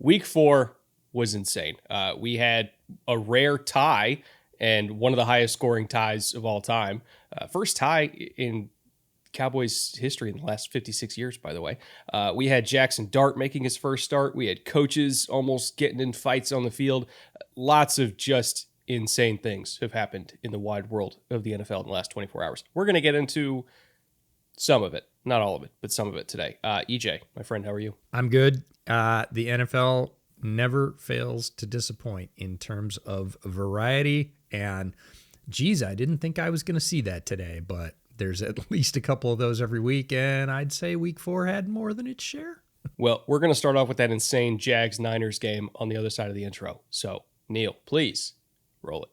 Week 4 was insane. We had a rare tie and one of the highest scoring ties of all time. First tie in Cowboys history in the last 56 years, by the way. We had Jaxson Dart making his first start. We had coaches almost getting in fights on the field. Lots of just insane things have happened in the wide world of the NFL in the last 24 hours. We're going to get into some of it, not all of it, but some of it today. EJ, my friend, how are you? I'm good. The NFL never fails to disappoint in terms of variety. And geez, I didn't think I was going to see that today, but there's at least a couple of those every week. And I'd say week 4 had more than its share. Well, we're going to start off with that insane Jags-Niners game on the other side of the intro. So, Neil, please roll it.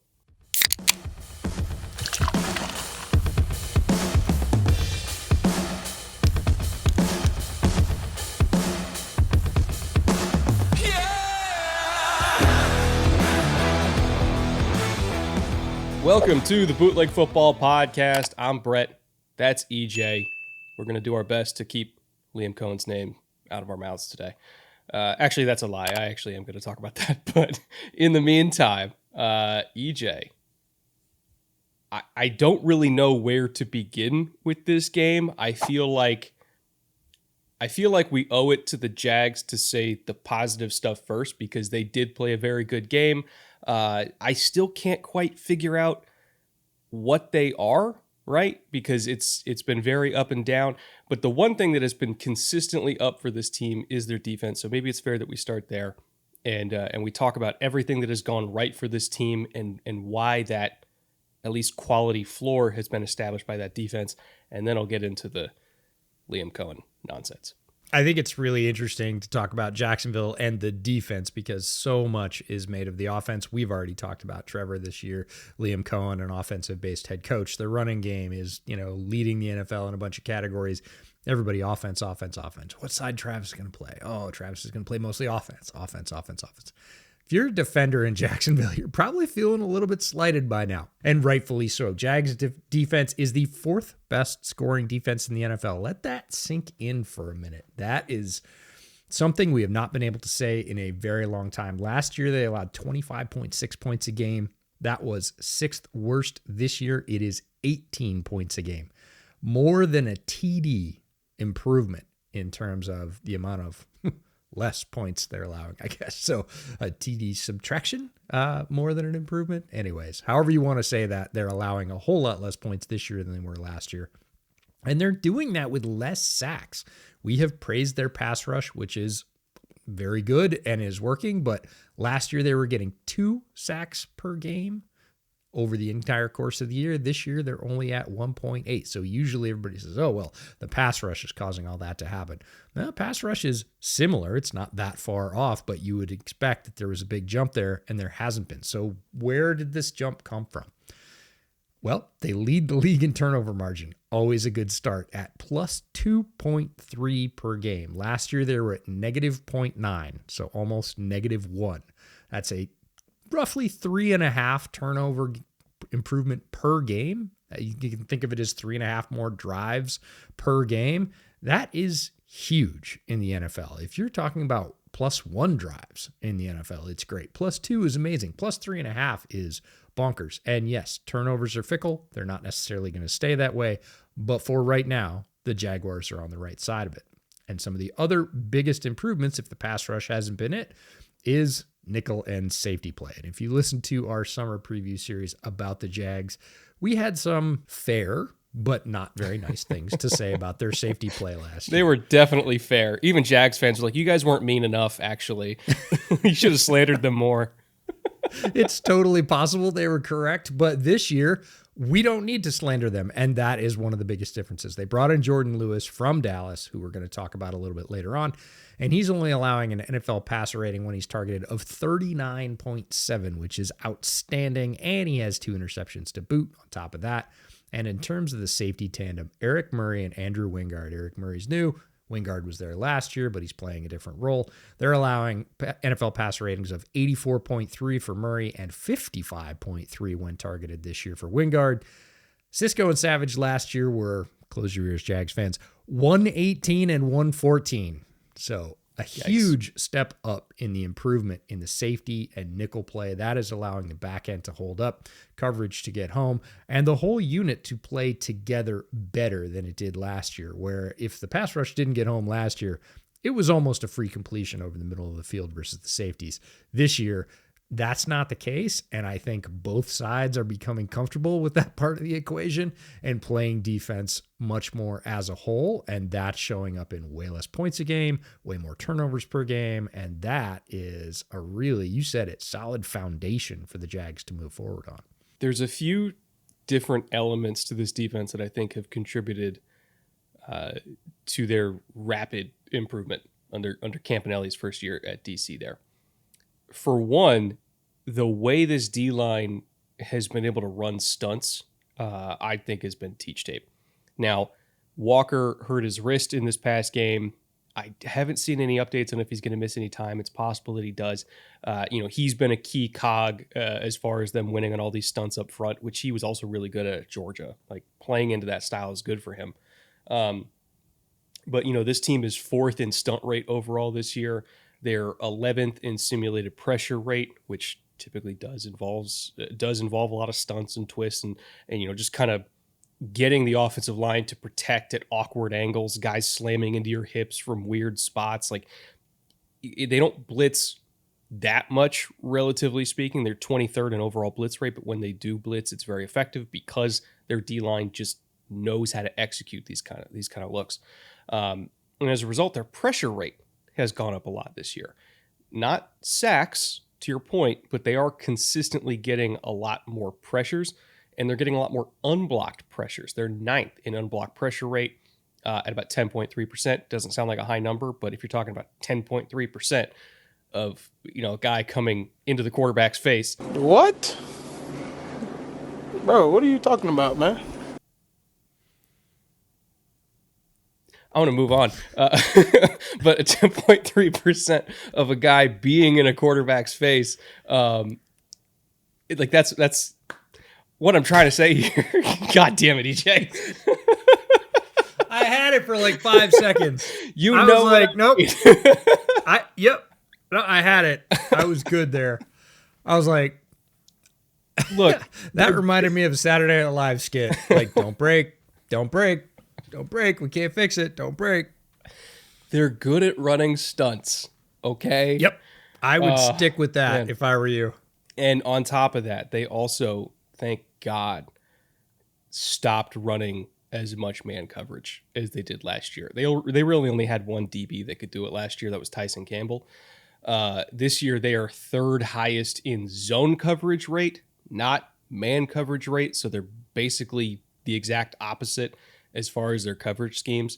Welcome to the Bootleg Football Podcast. I'm Brett. That's EJ. We're going to do our best to keep Liam Coen's name out of our mouths today. Actually, that's a lie. I actually am going to talk about that. But in the meantime, EJ, I don't really know where to begin with this game. I feel like we owe it to the Jags to say the positive stuff first because they did play a very good game. I still can't quite figure out what they are, right? Because it's been very up and down. But the one thing that has been consistently up for this team is their defense. So maybe it's fair that we start there and we talk about everything that has gone right for this team and why that at least quality floor has been established by that defense. And then I'll get into the Liam Coen nonsense. I think it's really interesting to talk about Jacksonville and the defense because so much is made of the offense. We've already talked about Trevor this year, Liam Coen, an offensive-based head coach. The running game is, leading the NFL in a bunch of categories. Everybody offense. What side Travis is going to play? Oh, Travis is going to play mostly offense. If you're a defender in Jacksonville, you're probably feeling a little bit slighted by now, and rightfully so. Jags defense is the 4th best scoring defense in the NFL. Let that sink in for a minute. That is something we have not been able to say in a very long time. Last year, they allowed 25.6 points a game. That was 6th worst. This year, it is 18 points a game. More than a TD improvement in terms of the amount of less points they're allowing, I guess. So a TD subtraction, more than an improvement. Anyways, however you want to say that, they're allowing a whole lot less points this year than they were last year. And they're doing that with less sacks. We have praised their pass rush, which is very good and is working. But last year they were getting 2 sacks per game over the entire course of the year. This year, they're only at 1.8. So usually everybody says, oh, well, the pass rush is causing all that to happen. Well, pass rush is similar. It's not that far off, but you would expect that there was a big jump there, and there hasn't been. So where did this jump come from? Well, they lead the league in turnover margin. Always a good start at plus 2.3 per game. Last year, they were at negative 0.9, so almost negative 1. That's a roughly 3.5 turnover improvement per game. You can think of it as 3.5 more drives per game. That is huge in the NFL. If you're talking about plus 1 drives in the NFL, it's great. Plus 2 is amazing. Plus 3.5 is bonkers. And yes, turnovers are fickle. They're not necessarily going to stay that way. But for right now, the Jaguars are on the right side of it. And some of the other biggest improvements, if the pass rush hasn't been it, is nickel and safety play. And if you listen to our summer preview series about the Jags, we had some fair but not very nice things to say about their safety play last year. They were definitely fair. Even Jags fans were like, you guys weren't mean enough, actually. You should have slandered them more. It's totally possible they were correct, but this year, we don't need to slander them, and that is one of the biggest differences. They brought in Jordan Lewis from Dallas, who we're going to talk about a little bit later on, and he's only allowing an NFL passer rating when he's targeted of 39.7, which is outstanding, and he has 2 interceptions to boot on top of that. And in terms of the safety tandem, Eric Murray and Andrew Wingard. Eric Murray's new. Wingard was there last year, but he's playing a different role. They're allowing NFL passer ratings of 84.3 for Murray and 55.3 when targeted this year for Wingard. Cisco and Savage last year were, close your ears, Jags fans, 118 and 114. So a huge step up in the improvement in the safety and nickel play. That is allowing the back end to hold up, coverage to get home, and the whole unit to play together better than it did last year, where if the pass rush didn't get home last year, it was almost a free completion over the middle of the field versus the safeties. This year, that's not the case, and I think both sides are becoming comfortable with that part of the equation and playing defense much more as a whole, and that's showing up in way less points a game, way more turnovers per game, and that is a really, you said it, solid foundation for the Jags to move forward on. There's a few different elements to this defense that I think have contributed to their rapid improvement under Campanelli's first year at DC there. For one, the way this D-line has been able to run stunts, I think has been teach tape. Now, Walker hurt his wrist in this past game. I haven't seen any updates on if he's going to miss any time. It's possible that he does. He's been a key cog as far as them winning on all these stunts up front, which he was also really good at Georgia. Like, playing into that style is good for him. But this team is 4th in stunt rate overall this year. They're 11th in simulated pressure rate, which typically does involve a lot of stunts and twists and just kind of getting the offensive line to protect at awkward angles, guys slamming into your hips from weird spots. Like, they don't blitz that much, relatively speaking. They're 23rd in overall blitz rate, but when they do blitz, it's very effective because their D-line just knows how to execute these kind of looks. And as a result, their pressure rate has gone up a lot this year. Not sacks, to your point, but they are consistently getting a lot more pressures, and they're getting a lot more unblocked pressures. They're 9th in unblocked pressure rate at about 10.3%. Doesn't sound like a high number, but if you're talking about 10.3% of a guy coming into the quarterback's face. What? Bro, what are you talking about, man? I want to move on. But 10.3% of a guy being in a quarterback's face, that's what I'm trying to say here. God damn it, EJ. I had it for like 5 seconds. Nope. No, I had it. I was good there. I was like, look, that reminded me of a Saturday Night Live skit. Like, don't break. We can't fix it. Don't break. They're good at running stunts. Okay. Yep. I would stick with that if I were you. And on top of that, they also, thank God, stopped running as much man coverage as they did last year. They really only had one DB that could do it last year. That was Tyson Campbell. This year, they are 3rd highest in zone coverage rate, not man coverage rate. So they're basically the exact opposite as far as their coverage schemes.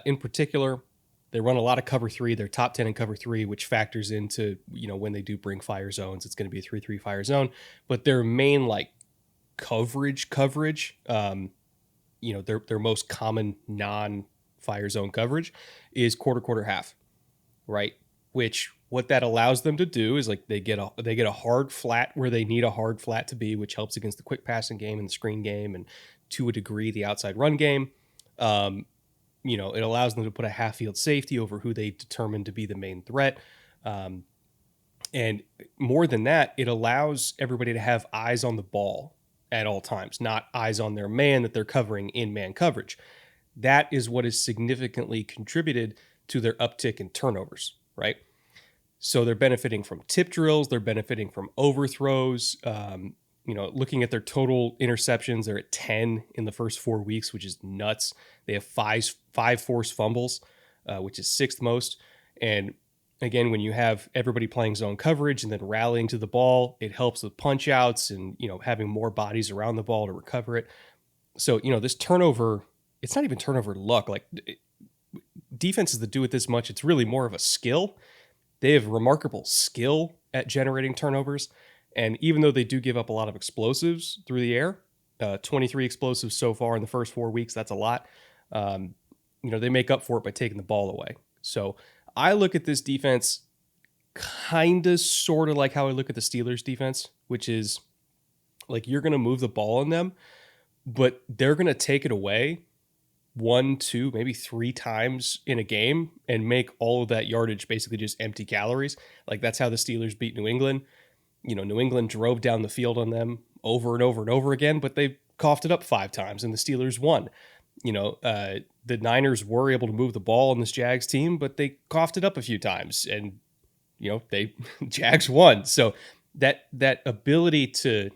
In particular, they run a lot of cover 3. They're top 10 in cover 3, which factors into, when they do bring fire zones, it's going to be a 3-3 fire zone. But their main coverage, their most common non-fire zone coverage is quarter half, right? Which what that allows them to do is they get a hard flat where they need a hard flat to be, which helps against the quick passing game and the screen game and to a degree the outside run game. It allows them to put a half field safety over who they determine to be the main threat. And more than that, it allows everybody to have eyes on the ball at all times, not eyes on their man that they're covering in man coverage. That is what has significantly contributed to their uptick in turnovers, right? So they're benefiting from tip drills. They're benefiting from overthrows. Looking at their total interceptions, they're at 10 in the first 4 weeks, which is nuts. They have five forced fumbles, which is 6th most. And again, when you have everybody playing zone coverage and then rallying to the ball, it helps with punch outs and, having more bodies around the ball to recover it. So, this turnover, it's not even turnover luck. Defenses that do it this much, it's really more of a skill. They have remarkable skill at generating turnovers. And even though they do give up a lot of explosives through the air, 23 explosives so far in the first 4 weeks, that's a lot. They make up for it by taking the ball away. So I look at this defense kind of sort of like how I look at the Steelers defense, which is you're going to move the ball on them, but they're going to take it away 1, 2, maybe 3 times in a game and make all of that yardage basically just empty calories. Like that's how the Steelers beat New England. New England drove down the field on them over and over and over again, but they coughed it up 5 times and the Steelers won. The Niners were able to move the ball on this Jags team, but they coughed it up a few times and, they Jags won. So that ability to,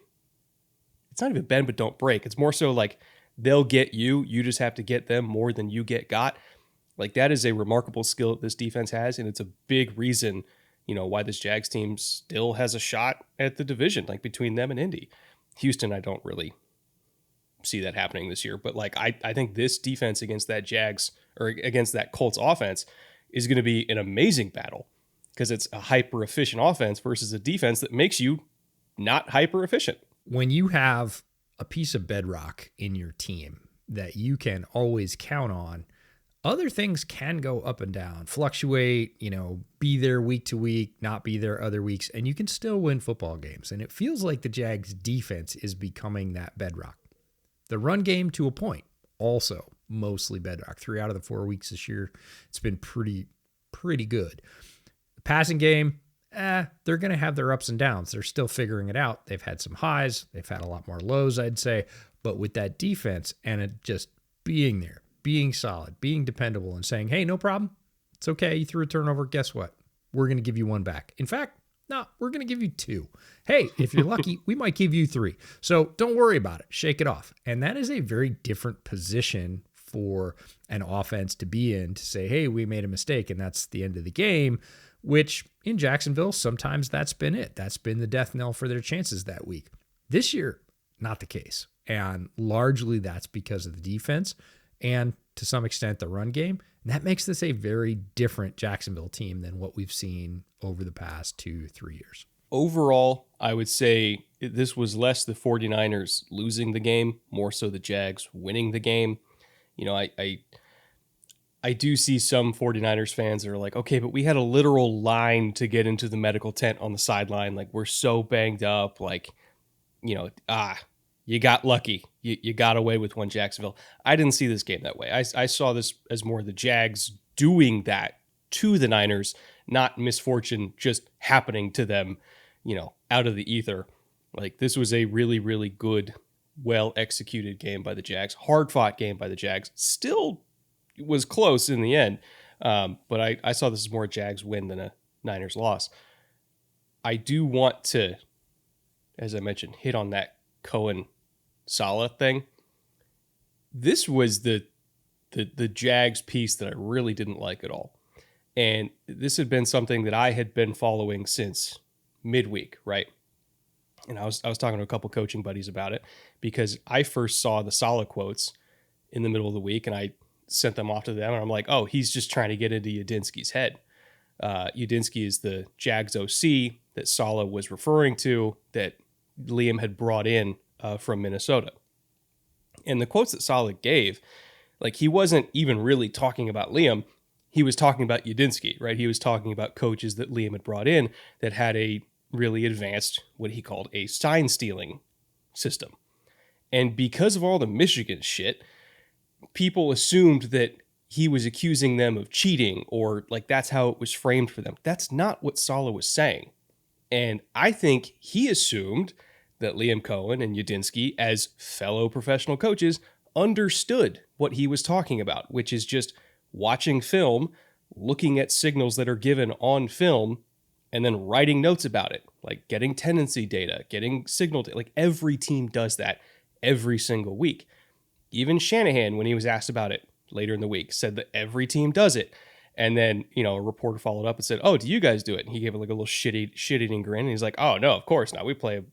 it's not even bend but don't break. It's more so like they'll get you. You just have to get them more than you got. Like that is a remarkable skill that this defense has, and it's a big reason, why this Jags team still has a shot at the division, like between them and Indy. Houston, I don't really see that happening this year, but like I think this defense against that Jags or against that Colts offense is going to be an amazing battle because it's a hyper efficient offense versus a defense that makes you not hyper efficient. When you have a piece of bedrock in your team that you can always count on, other things can go up and down, fluctuate, be there week to week, not be there other weeks, and you can still win football games. And it feels like the Jags defense is becoming that bedrock. The run game to a point, also mostly bedrock. 3 out of the 4 weeks this year, it's been pretty good. The passing game, they're going to have their ups and downs. They're still figuring it out. They've had some highs. They've had a lot more lows, I'd say. But with that defense and it just being there, being solid, being dependable, and saying, hey, no problem. It's okay. You threw a turnover. Guess what? We're going to give you 1 back. In fact, no, we're going to give you 2. Hey, if you're lucky, we might give you 3. So don't worry about it. Shake it off. And that is a very different position for an offense to be in, to say, hey, we made a mistake and that's the end of the game, which in Jacksonville, sometimes that's been it. That's been the death knell for their chances that week. This year, not the case. And largely that's because of the defense and to some extent the run game. And that makes this a very different Jacksonville team than what we've seen over the past 2-3 years. Overall, I would say this was less the 49ers losing the game, more so the Jags winning the game. I do see some 49ers fans that are like, okay, but we had a literal line to get into the medical tent on the sideline. Like, we're so banged up. Like, you got lucky. You got away with one, Jacksonville. I didn't see this game that way. I saw this as more the Jags doing that to the Niners, not misfortune just happening to them, out of the ether. Like, this was a really, really good, well-executed game by the Jags. Hard-fought game by the Jags. Still was close in the end. But I saw this as more a Jags win than a Niners loss. I do want to, as I mentioned, hit on that Coen Saleh thing. This was the Jags piece that I really didn't like at all. And this had been something that I had been following since midweek, right? And I was talking to a couple coaching buddies about it because I first saw the Saleh quotes in the middle of the week and I sent them off to them and I'm like, oh, he's just trying to get into Udinski's head. Udinski is the Jags OC that Saleh was referring to that Liam had brought in from Minnesota. And the quotes that Saleh gave, like, he wasn't even really talking about Liam. He was talking about Udinski, right? He was talking about coaches that Liam had brought in that had a really advanced, what he called a sign stealing system. And because of all the Michigan shit, people assumed that he was accusing them of cheating or like that's how it was framed for them. That's not what Saleh was saying. And I think he assumed that Liam Coen and Udinski, as fellow professional coaches, understood what he was talking about, which is just watching film, looking at signals that are given on film, and then writing notes about it, like getting tendency data, getting signal data. Like every team does that every single week. Even Shanahan, when he was asked about it later in the week, said that every team does it. And then, a reporter followed up and said, oh, do you guys do it? And he gave it like a little shit-eating grin. And he's like, oh, no, of course not. We play,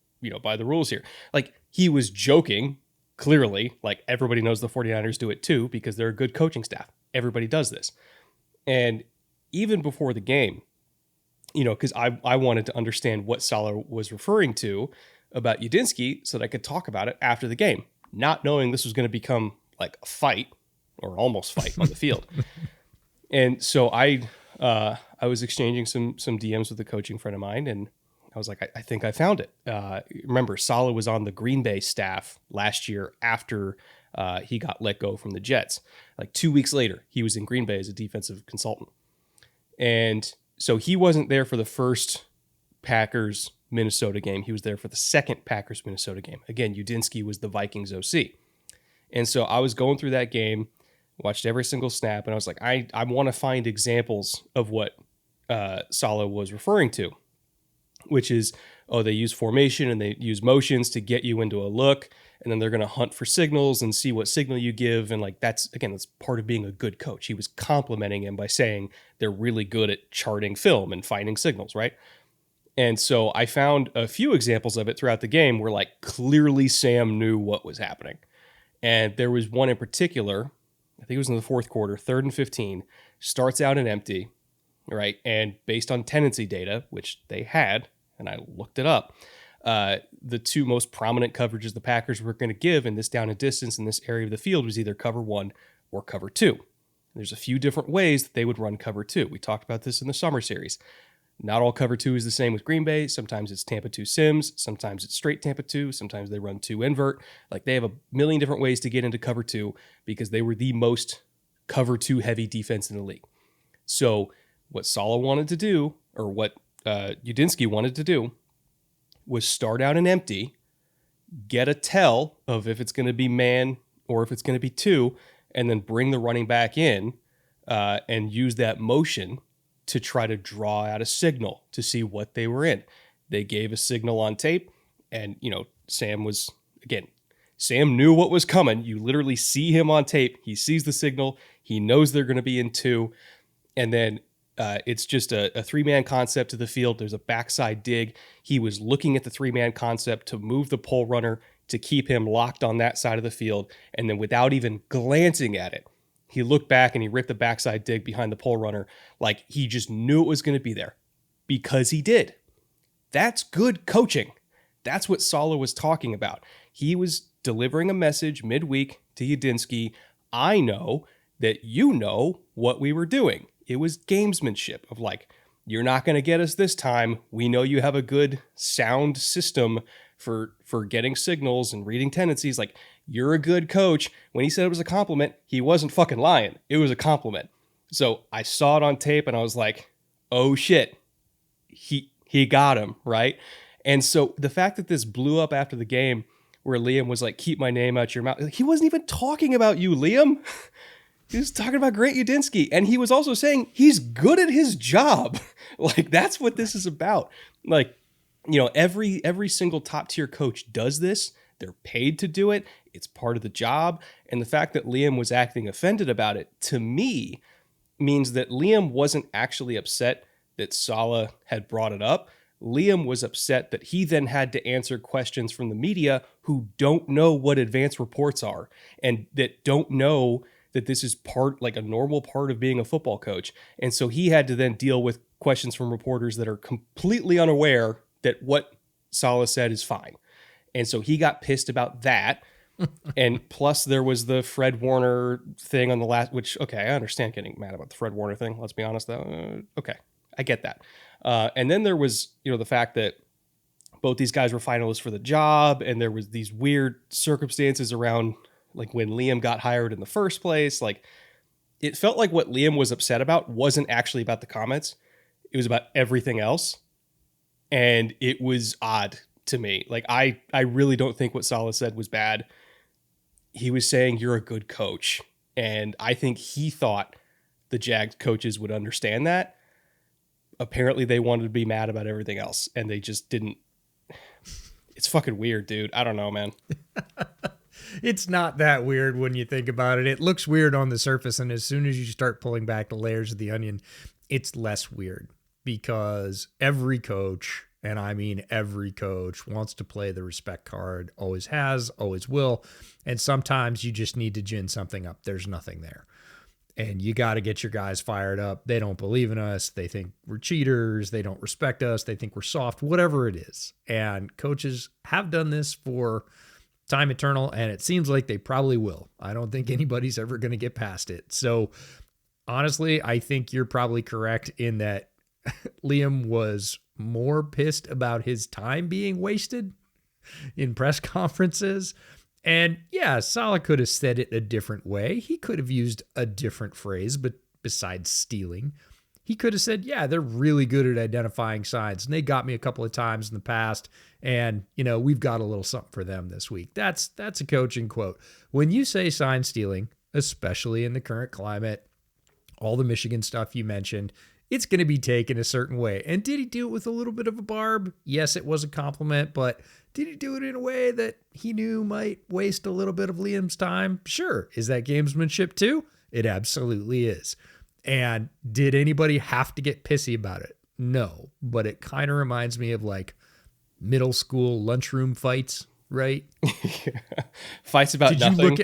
by the rules here. Like, he was joking, clearly. Like, everybody knows the 49ers do it too because they're a good coaching staff. Everybody does this. And even before the game, because I wanted to understand what Saleh was referring to about Udinski so that I could talk about it after the game, not knowing this was going to become like a fight or almost fight on the field. And so I was exchanging some DMs with a coaching friend of mine, and I was like, I think I found it. Remember, Saleh was on the Green Bay staff last year after He got let go from the Jets. Like 2 weeks later, he was in Green Bay as a defensive consultant. And so he wasn't there for the first Packers-Minnesota game. He was there for the second Packers-Minnesota game. Again, Udinski was the Vikings OC. And so I was going through that game, watched every single snap, and I was like, I want to find examples of what Saleh was referring to, which is, they use formation and they use motions to get you into a look, and then they're going to hunt for signals and see what signal you give. And like, that's part of being a good coach. He was complimenting him by saying they're really good at charting film and finding signals, right? And so I found a few examples of it throughout the game where like clearly Sam knew what was happening. And there was one in particular, I think it was in the fourth quarter, 3rd and 15, starts out an empty, right? And based on tendency data, which they had, and I looked it up, the two most prominent coverages the Packers were going to give in this down and distance in this area of the field was either cover 1 or cover 2. There's a few different ways that they would run cover 2. We talked about this in the summer series. Not all cover 2 is the same with Green Bay. Sometimes it's Tampa 2 Sims. Sometimes it's straight Tampa 2. Sometimes they run 2 invert. Like, they have a million different ways to get into cover 2 because they were the most cover 2 heavy defense in the league. So what Saleh wanted to do, or what Udinski wanted to do, was start out an empty, get a tell of if it's going to be man or if it's going to be 2, and then bring the running back in and use that motion to try to draw out a signal to see what they were in. They gave a signal on tape, and, Sam knew what was coming. You literally see him on tape. He sees the signal. He knows they're going to be in 2. And then it's just a 3-man concept to the field. There's a backside dig. He was looking at the 3-man concept to move the pole runner to keep him locked on that side of the field. And then without even glancing at it, he looked back and he ripped the backside dig behind the pole runner. Like, he just knew it was going to be there because he did. That's good coaching. That's what Saleh was talking about. He was delivering a message midweek to Udinski. I know that you know what we were doing. It was gamesmanship of like, you're not going to get us this time. We know you have a good sound system for getting signals and reading tendencies. Like, you're a good coach. When he said it was a compliment, he wasn't fucking lying. It was a compliment. So I saw it on tape and I was like, oh shit, he got him, right? And so the fact that this blew up after the game where Liam was like, keep my name out your mouth. He wasn't even talking about you, Liam. He was talking about Grant Udinski. And he was also saying he's good at his job. Like, that's what this is about. Like, every single top tier coach does this. They're paid to do it. It's part of the job. And the fact that Liam was acting offended about it, to me, means that Liam wasn't actually upset that Saleh had brought it up. Liam was upset that he then had to answer questions from the media who don't know what advanced reports are and that don't know that this is a normal part of being a football coach. And so he had to then deal with questions from reporters that are completely unaware that what Saleh said is fine. And so he got pissed about that. And plus there was the Fred Warner thing on the last, which, okay, I understand getting mad about the Fred Warner thing. Let's be honest though. Okay, I get that. And then there was, the fact that both these guys were finalists for the job. And there was these weird circumstances around like when Liam got hired in the first place. Like, it felt like what Liam was upset about wasn't actually about the comments. It was about everything else. And it was odd to me. Like, I really don't think what Saleh said was bad. He was saying you're a good coach. And I think he thought the Jags coaches would understand that. Apparently they wanted to be mad about everything else. And they just didn't. It's fucking weird, dude. I don't know, man. It's not that weird when you think about it. It looks weird on the surface, and as soon as you start pulling back the layers of the onion, it's less weird because every coach, and I mean every coach, wants to play the respect card, always has, always will, and sometimes you just need to gin something up. There's nothing there. And you got to get your guys fired up. They don't believe in us. They think we're cheaters. They don't respect us. They think we're soft, whatever it is. And coaches have done this for time eternal, and it seems like they probably will. I don't think anybody's ever going to get past it. So honestly, I think you're probably correct in that Liam was more pissed about his time being wasted in press conferences And yeah, Saleh could have said it a different way. He could have used a different phrase, but besides stealing, he could have said, yeah, they're really good at identifying signs. And they got me a couple of times in the past. And, we've got a little something for them this week. That's a coaching quote. When you say sign stealing, especially in the current climate, all the Michigan stuff you mentioned, it's going to be taken a certain way. And did he do it with a little bit of a barb? Yes, it was a compliment, but did he do it in a way that he knew might waste a little bit of Liam's time? Sure. Is that gamesmanship too? It absolutely is. And did anybody have to get pissy about it? No, but it kind of reminds me of like middle school lunchroom fights, right? Fights about nothing.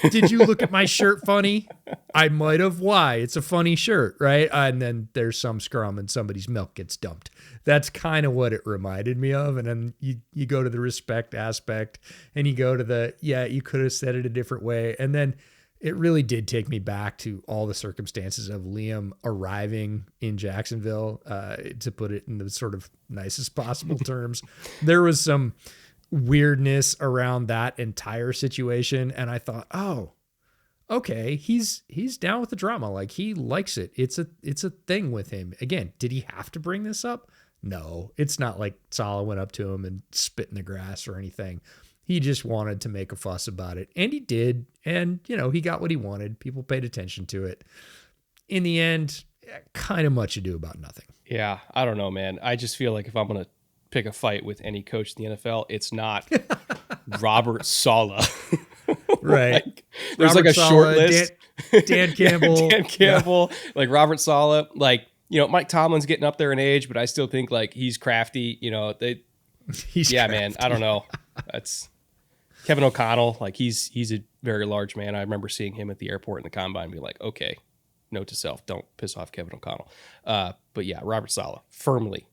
Did you look at my shirt funny? I might have. Why? It's a funny shirt, right? And then there's some scrum and somebody's milk gets dumped. That's kind of what it reminded me of. And then you go to the respect aspect and you go to you could have said it a different way. And then it really did take me back to all the circumstances of Liam arriving in Jacksonville, to put it in the sort of nicest possible terms. There was some weirdness around that entire situation. And I thought, oh, okay, he's down with the drama. Like he likes it. It's a thing with him. Again, did he have to bring this up? No, it's not like Saleh went up to him and spit in the grass or anything. He just wanted to make a fuss about it. And he did. And, he got what he wanted. People paid attention to it. In the end, kind of much ado about nothing. Yeah, I don't know, man. I just feel like if I'm going to pick a fight with any coach in the NFL, it's not Robert Saleh. Right. There's Robert like a Saleh, short list. Dan Campbell. Dan Campbell, like Robert Saleh. Like, Mike Tomlin's getting up there in age, but I still think like he's crafty. He's crafty. Man, I don't know. That's Kevin O'Connell. Like he's a very large man. I remember seeing him at the airport in the combine and be like, okay, note to self, don't piss off Kevin O'Connell. But yeah, Robert Saleh, firmly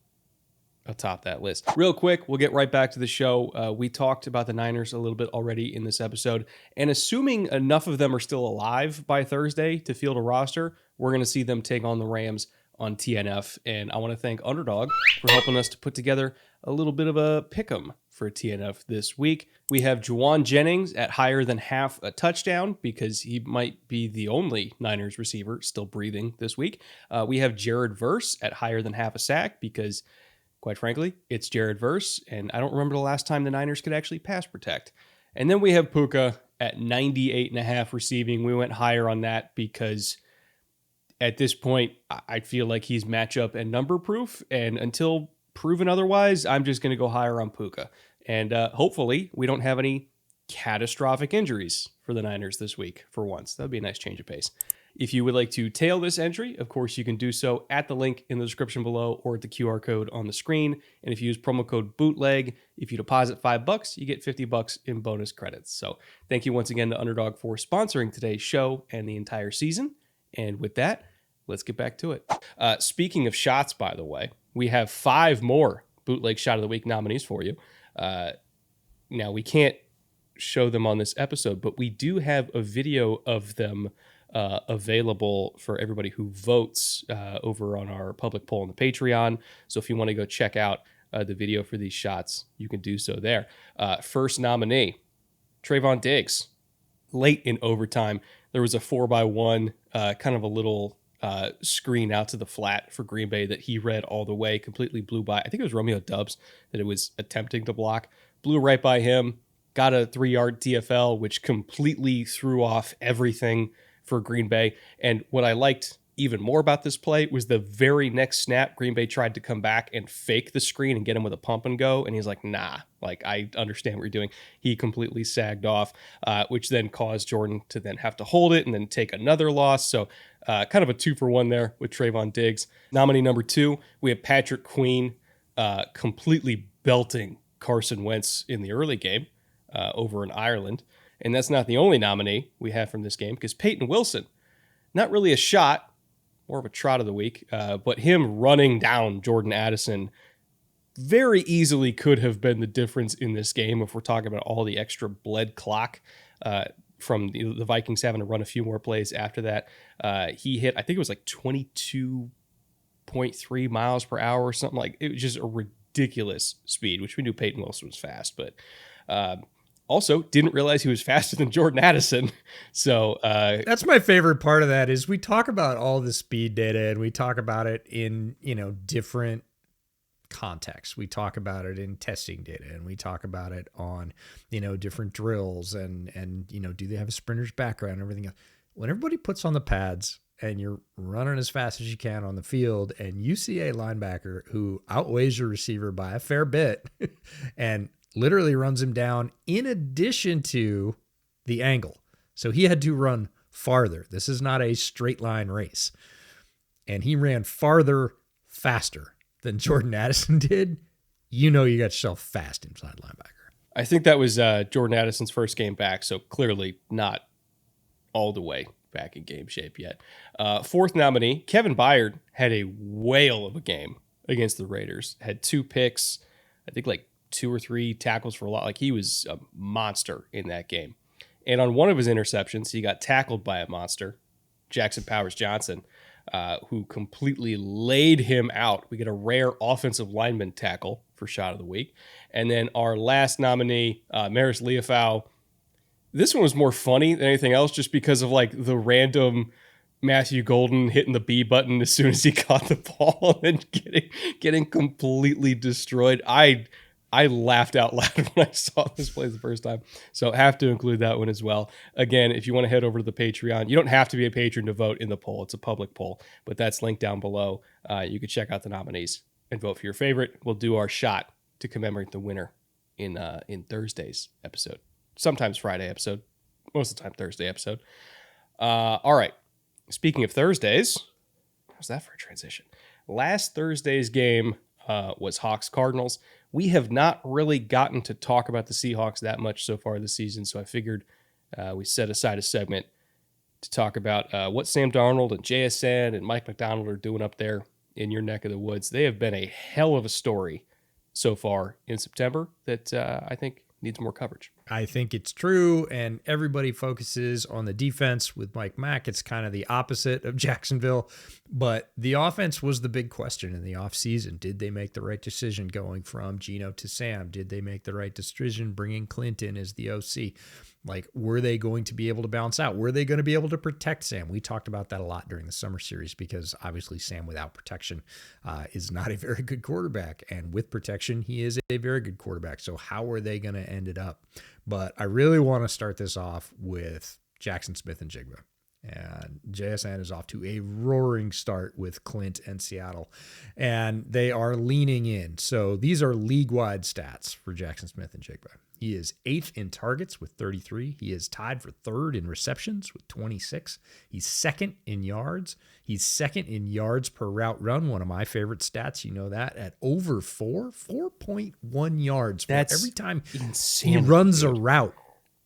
atop that list. Real quick, we'll get right back to the show. We talked about the Niners a little bit already in this episode, and assuming enough of them are still alive by Thursday to field a roster, we're going to see them take on the Rams on TNF. And I want to thank Underdog for helping us to put together a little bit of a pick'em for TNF this week. We have Juwan Jennings at higher than half a touchdown because he might be the only Niners receiver still breathing this week. We have Jared Verse at higher than half a sack because, quite frankly, it's Jared Verse, and I don't remember the last time the Niners could actually pass protect. And then we have Puka at 98.5 receiving. We went higher on that because at this point, I feel like he's matchup and number proof, and until proven otherwise, I'm just going to go higher on Puka. And hopefully, we don't have any catastrophic injuries for the Niners this week for once. That would be a nice change of pace. If you would like to tail this entry, of course, you can do so at the link in the description below or at the QR code on the screen. And if you use promo code BOOTLEG, if you deposit $5, you get $50 in bonus credits. So thank you once again to Underdog for sponsoring today's show and the entire season. And with that, let's get back to it. Speaking of shots, by the way, we have 5 more Bootleg Shot of the Week nominees for you. Now, we can't show them on this episode, but we do have a video of them available for everybody who votes over on our public poll on the Patreon. So if you want to go check out the video for these shots, you can do so there. First nominee, Trayvon Diggs. Late in overtime, there was a 4x1, kind of a little screen out to the flat for Green Bay that he read all the way, completely blew by. I think it was Romeo Doubs that it was attempting to block. Blew right by him, got a 3-yard TFL, which completely threw off everything for Green Bay. And what I liked even more about this play was the very next snap, Green Bay tried to come back and fake the screen and get him with a pump and go. And he's like, nah, like, I understand what you're doing. He completely sagged off, which then caused Jordan to then have to hold it and then take another loss. So kind of a 2-for-1 there with Trayvon Diggs. Nominee number 2, we have Patrick Queen completely belting Carson Wentz in the early game over in Ireland. And that's not the only nominee we have from this game, because Peyton Wilson, not really a shot, more of a trot of the week, but him running down Jordan Addison very easily could have been the difference in this game if we're talking about all the extra bled clock from the Vikings having to run a few more plays after that. He hit, I think it was like 22.3 miles per hour or something. Like, it was just a ridiculous speed, which we knew Peyton Wilson was fast, but Also, didn't realize he was faster than Jordan Addison. So that's my favorite part of that is we talk about all the speed data and we talk about it in, different contexts. We talk about it in testing data and we talk about it on, different drills and, do they have a sprinter's background and everything else. When everybody puts on the pads and you're running as fast as you can on the field and you see a linebacker who outweighs your receiver by a fair bit and literally runs him down in addition to the angle. So he had to run farther. This is not a straight line race. And he ran farther, faster than Jordan Addison did. You got yourself fast inside linebacker. I think that was Jordan Addison's first game back, so clearly not all the way back in game shape yet. Fourth nominee, Kevin Byard had a whale of a game against the Raiders. Had 2 picks, I think like 2 or 3 tackles for a lot. Like he was a monster in that game. And on one of his interceptions, he got tackled by a monster, Jackson Powers-Johnson, who completely laid him out. We get a rare offensive lineman tackle for shot of the week. And then our last nominee, Maris Leofau. This one was more funny than anything else just because of like the random Matthew Golden hitting the B button as soon as he caught the ball and getting completely destroyed. I laughed out loud when I saw this play the first time. So have to include that one as well. Again, if you want to head over to the Patreon, you don't have to be a patron to vote in the poll. It's a public poll, but that's linked down below. You can check out the nominees and vote for your favorite. We'll do our shot to commemorate the winner in Thursday's episode. Sometimes Friday episode. Most of the time Thursday episode. All right. Speaking of Thursdays, how's that for a transition? Last Thursday's game was Hawks-Cardinals. We have not really gotten to talk about the Seahawks that much so far this season, so I figured we set aside a segment to talk about what Sam Darnold and JSN and Mike McDonald are doing up there in your neck of the woods. They have been a hell of a story so far in September that I think needs more coverage. I think it's true, and everybody focuses on the defense with Mike Mack. It's kind of the opposite of Jacksonville, but the offense was the big question in the offseason. Did they make the right decision going from Geno to Sam? Did they make the right decision bringing Clint in as the OC? Like, were they going to be able to balance out? Were they going to be able to protect Sam? We talked about that a lot during the summer series because obviously Sam without protection is not a very good quarterback. And with protection, he is a very good quarterback. So how are they going to end it up? But I really want to start this off with Jaxson Smith-Njigba. And JSN is off to a roaring start with Clint and Seattle. And they are leaning in. So these are league-wide stats for Jaxson Smith-Njigba. He is 8th in targets with 33. He is tied for 3rd in receptions with 26. He's 2nd in yards. He's 2nd in yards per route run, one of my favorite stats. You know that, at over 4.1 yards for every time he runs a route.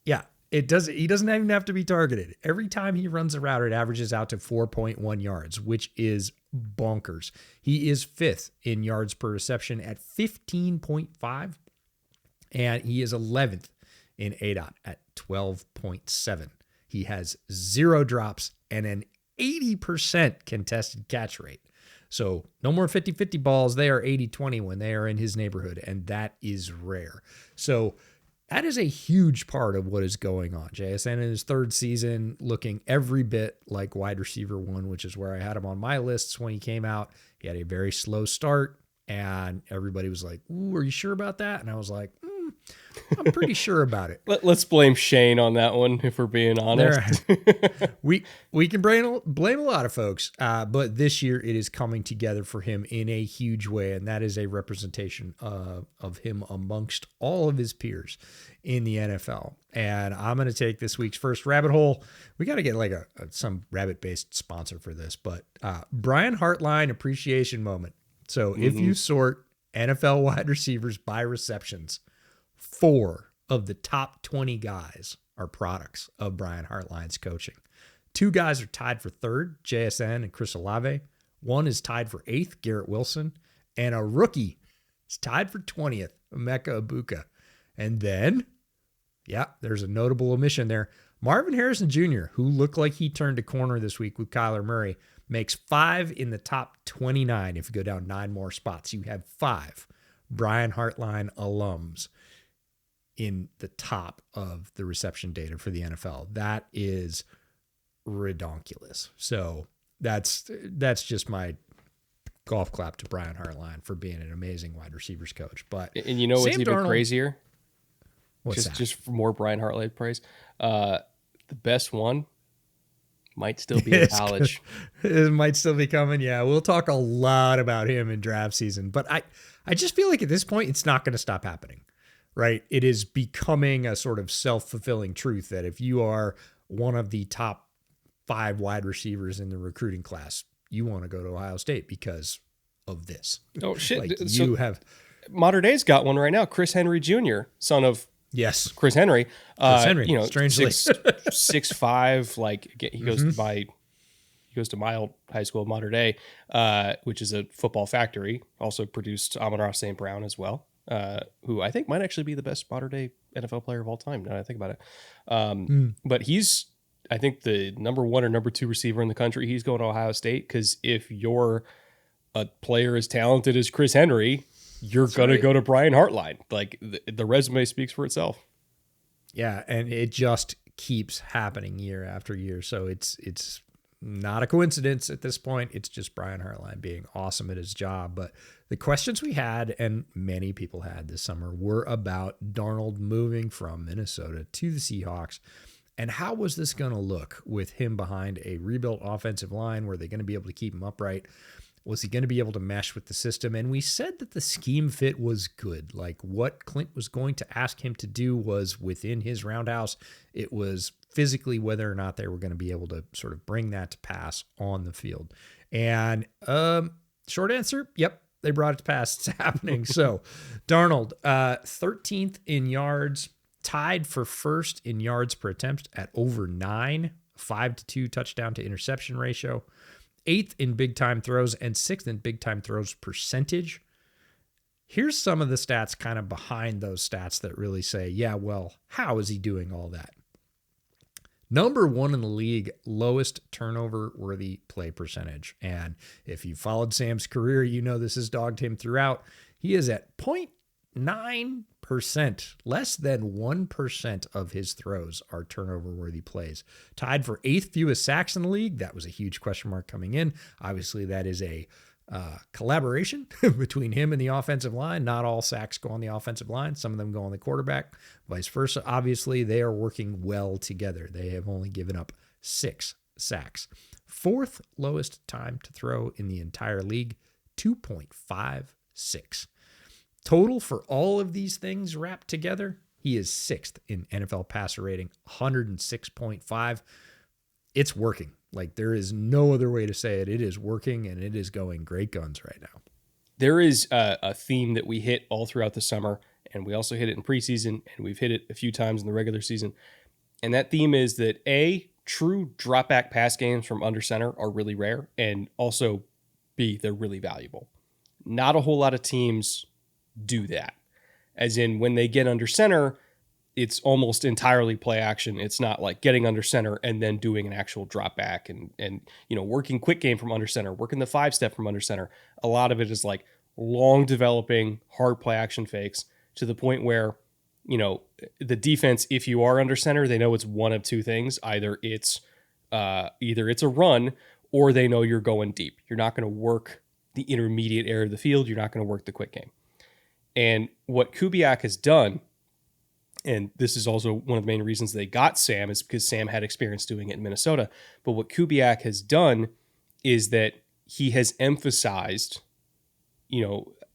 Yeah, it does. He doesn't even have to be targeted. Every time he runs a route, it averages out to 4.1 yards, which is bonkers. He is 5th in yards per reception at 15.5. And he is 11th in ADOT at 12.7. He has 0 drops and an 80% contested catch rate. So no more 50-50 balls. They are 80-20 when they are in his neighborhood, and that is rare. So that is a huge part of what is going on. JSN in his 3rd season looking every bit like wide receiver 1, which is where I had him on my lists when he came out. He had a very slow start, and everybody was like, "Ooh, are you sure about that?" And I was like, I'm pretty sure about it. Let's blame Shane on that one, if we're being honest. We can blame a lot of folks, but this year it is coming together for him in a huge way, and that is a representation of him amongst all of his peers in the NFL. And I'm going to take this week's first rabbit hole. We got to get like some rabbit-based sponsor for this, but Brian Hartline appreciation moment. So if you sort NFL wide receivers by receptions, 4 of the top 20 guys are products of Brian Hartline's coaching. 2 guys are tied for 3rd, JSN and Chris Olave. 1 is tied for 8th, Garrett Wilson. And a rookie is tied for 20th, Emeka Ibuka. And then, there's a notable omission there. Marvin Harrison Jr., who looked like he turned a corner this week with Kyler Murray, makes 5 in the top 29. If you go down 9 more spots, you have 5 Brian Hartline alums in the top of the reception data for the NFL. That is redonkulous. So that's just my golf clap to Brian Hartline for being an amazing wide receivers coach. But and you know what's even crazier? What's that? Just for more Brian Hartline praise. The best one might still be in college. It might still be coming. Yeah, we'll talk a lot about him in draft season. But I just feel like at this point, it's not going to stop happening, right? It is becoming a sort of self-fulfilling truth that if you are one of the top 5 wide receivers in the recruiting class, you want to go to Ohio State because of this. Oh, shit. Like you have... Modern Day's got one right now. Chris Henry Jr., son of Chris Henry. Strangely. 6'5", like he goes to my old high school, Modern Day, which is a football factory. Also produced Amon-Ra St. Brown as well, who I think might actually be the best modern day NFL player of all time. Now that I think about it, but he's, I think, the number 1 or number 2 receiver in the country. He's going to Ohio State because if you're a player as talented as Chris Henry, you're going to go to Brian Hartline. Like the resume speaks for itself. Yeah, and it just keeps happening year after year. So it's not a coincidence at this point. It's just Brian Hartline being awesome at his job. But the questions we had, and many people had this summer, were about Darnold moving from Minnesota to the Seahawks. And how was this going to look with him behind a rebuilt offensive line? Were they going to be able to keep him upright? Was he going to be able to mesh with the system? And we said that the scheme fit was good. Like what Clint was going to ask him to do was within his roundhouse. It was physically whether or not they were going to be able to sort of bring that to pass on the field. And short answer, yep, they brought it to pass. It's happening. So Darnold, 13th in yards, tied for first in yards per attempt at over 9, 5-2 touchdown to interception ratio. 8th in big time throws and 6th in big time throws percentage. Here's some of the stats kind of behind those stats that really say, yeah, well, how is he doing all that? Number 1 in the league, lowest turnover worthy play percentage. And if you followed Sam's career, you know this has dogged him throughout. He is at 0.9%. Less than 1% of his throws are turnover-worthy plays. Tied for 8th fewest sacks in the league. That was a huge question mark coming in. Obviously, that is a collaboration between him and the offensive line. Not all sacks go on the offensive line. Some of them go on the quarterback. Vice versa. Obviously, they are working well together. They have only given up 6 sacks. 4th lowest time to throw in the entire league, 2.56. Total for all of these things wrapped together, he is 6th in NFL passer rating, 106.5. It's working. Like there is no other way to say it. It is working and it is going great guns right now. There is a theme that we hit all throughout the summer, and we also hit it in preseason, and we've hit it a few times in the regular season. And that theme is that A, true drop back pass games from under center are really rare, and also B, they're really valuable. Not a whole lot of teams do that. As in when they get under center, it's almost entirely play action. It's not like getting under center and then doing an actual drop back and working quick game from under center, working the 5-step from under center. A lot of it is like long developing hard play action fakes to the point where, the defense, if you are under center, they know it's one of two things. Either it's a run or they know you're going deep. You're not going to work the intermediate area of the field. You're not going to work the quick game. And what Kubiak has done, and this is also one of the main reasons they got Sam, is because Sam had experience doing it in Minnesota. But what Kubiak has done is that he has emphasized,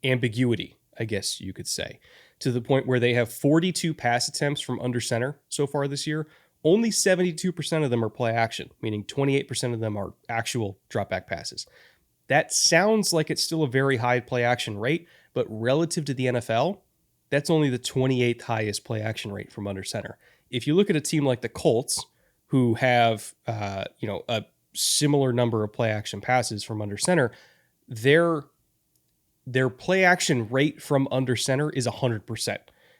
ambiguity, I guess you could say, to the point where they have 42 pass attempts from under center so far this year. Only 72% of them are play action, meaning 28% of them are actual drop back passes. That sounds like it's still a very high play action rate, but relative to the NFL, that's only the 28th highest play action rate from under center. If you look at a team like the Colts, who have a similar number of play action passes from under center, their play action rate from under center is 100%,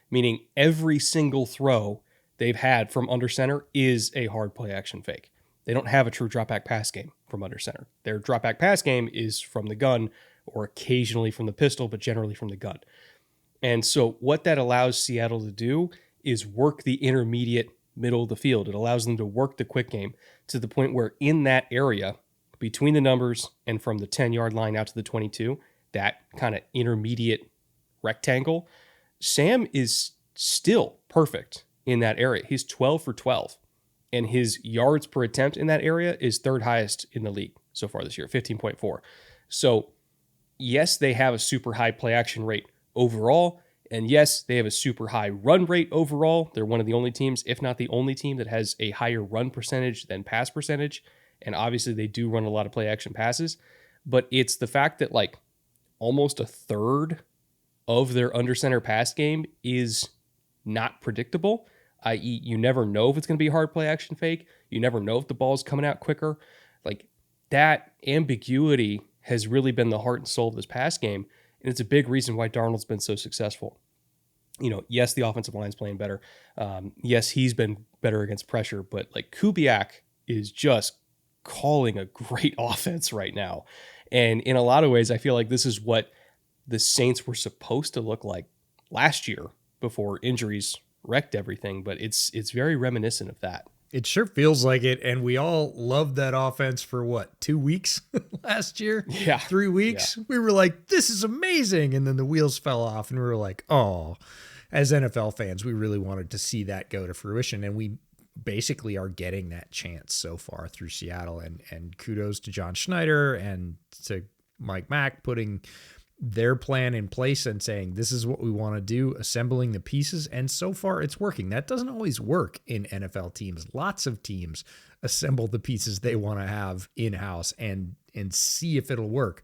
meaning every single throw they've had from under center is a hard play action fake. They don't have a true drop back pass game from under center. Their drop back pass game is from the gun or occasionally from the pistol, but generally from the gun. And so what that allows Seattle to do is work the intermediate middle of the field. It allows them to work the quick game to the point where in that area between the numbers and from the 10-yard line out to the 22, that kind of intermediate rectangle, Sam is still perfect in that area. He's 12 for 12, and his yards per attempt in that area is third highest in the league so far this year, 15.4. So yes, they have a super high play action rate overall. And yes, they have a super high run rate overall. They're one of the only teams, if not the only team, that has a higher run percentage than pass percentage. And obviously they do run a lot of play action passes. But it's the fact that like almost a third of their under center pass game is not predictable, i.e. you never know if it's going to be a hard play action fake. You never know if the ball's coming out quicker. Like that ambiguity has really been the heart and soul of this pass game. And it's a big reason why Darnold's been so successful. You know, yes, the offensive line's playing better. Yes, he's been better against pressure, but like Kubiak is just calling a great offense right now. And in a lot of ways, I feel like this is what the Saints were supposed to look like last year before injuries wrecked everything. But it's very reminiscent of that. It sure feels like it, and we all loved that offense for what, 2 weeks last year? Yeah. 3 weeks? Yeah. We were like, this is amazing, and then the wheels fell off, and we were like, oh. As NFL fans, we really wanted to see that go to fruition, and we basically are getting that chance so far through Seattle, and kudos to John Schneider and to Mike Mack putting their plan in place and saying, this is what we want to do, assembling the pieces. And so far it's working. That doesn't always work in NFL teams. Lots of teams assemble the pieces they want to have in-house and see if it'll work.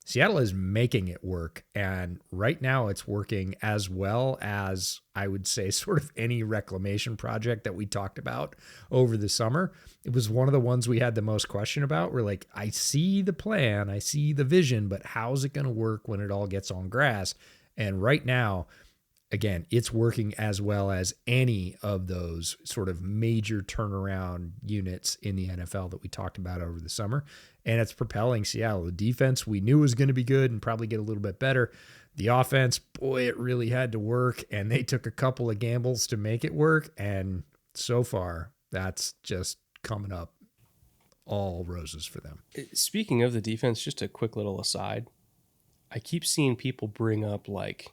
Seattle is making it work. And right now it's working as well as, I would say, sort of any reclamation project that we talked about over the summer. It was one of the ones we had the most question about. We're like, I see the plan, I see the vision, but how's it going to work when it all gets on grass? And right now, again, it's working as well as any of those sort of major turnaround units in the NFL that we talked about over the summer. And it's propelling Seattle. The defense we knew was going to be good and probably get a little bit better. The offense, boy, it really had to work, and they took a couple of gambles to make it work. And so far, that's just coming up all roses for them. Speaking of the defense, just a quick little aside. I keep seeing people bring up like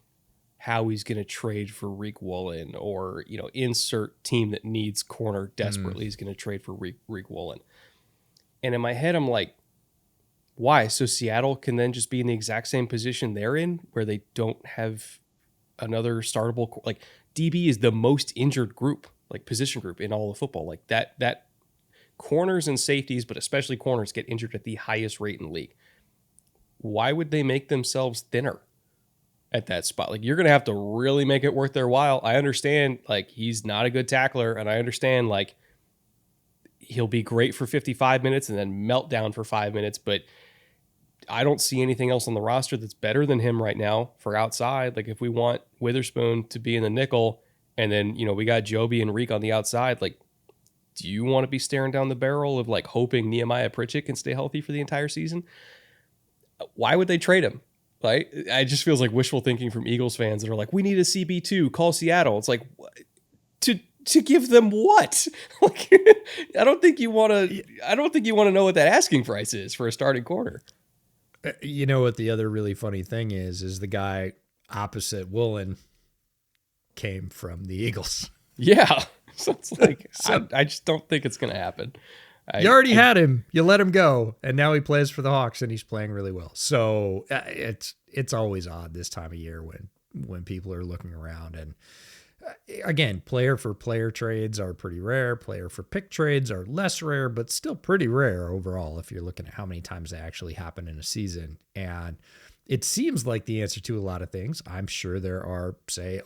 how he's going to trade for Reek Woolen, or, you know, insert team that needs corner desperately is going to trade for Reek Woolen. And in my head, I'm like, why? So Seattle can then just be in the exact same position they're in, where they don't have another startable, like DB is the most injured group, like position group in all of football. Like that corners and safeties, but especially corners, get injured at the highest rate in the league. Why would they make themselves thinner at that spot? Like, you're going to have to really make it worth their while. I understand, like, he's not a good tackler, and I understand, like, he'll be great for 55 minutes and then melt down for 5 minutes, but I don't see anything else on the roster that's better than him right now for outside. Like, if we want Witherspoon to be in the nickel, and then, you know, we got Joby and Reek on the outside, like, do you want to be staring down the barrel of, like, hoping Nehemiah Pritchett can stay healthy for the entire season? Why would they trade him? Right? It just feels like wishful thinking from Eagles fans that are like, we need a CB2, call Seattle. It's like, to give them what? Like, I don't think you want to know what that asking price is for a starting corner. You know what the other really funny thing is the guy opposite Woolen came from the Eagles. Yeah. So it's like, I just don't think it's going to happen. You already had him. You let him go, and now he plays for the Hawks, and he's playing really well. So it's always odd this time of year when people are looking around. And again, player for player trades are pretty rare. Player for pick trades are less rare, but still pretty rare overall if you're looking at how many times they actually happen in a season. And it seems like the answer to a lot of things. I'm sure there are, say,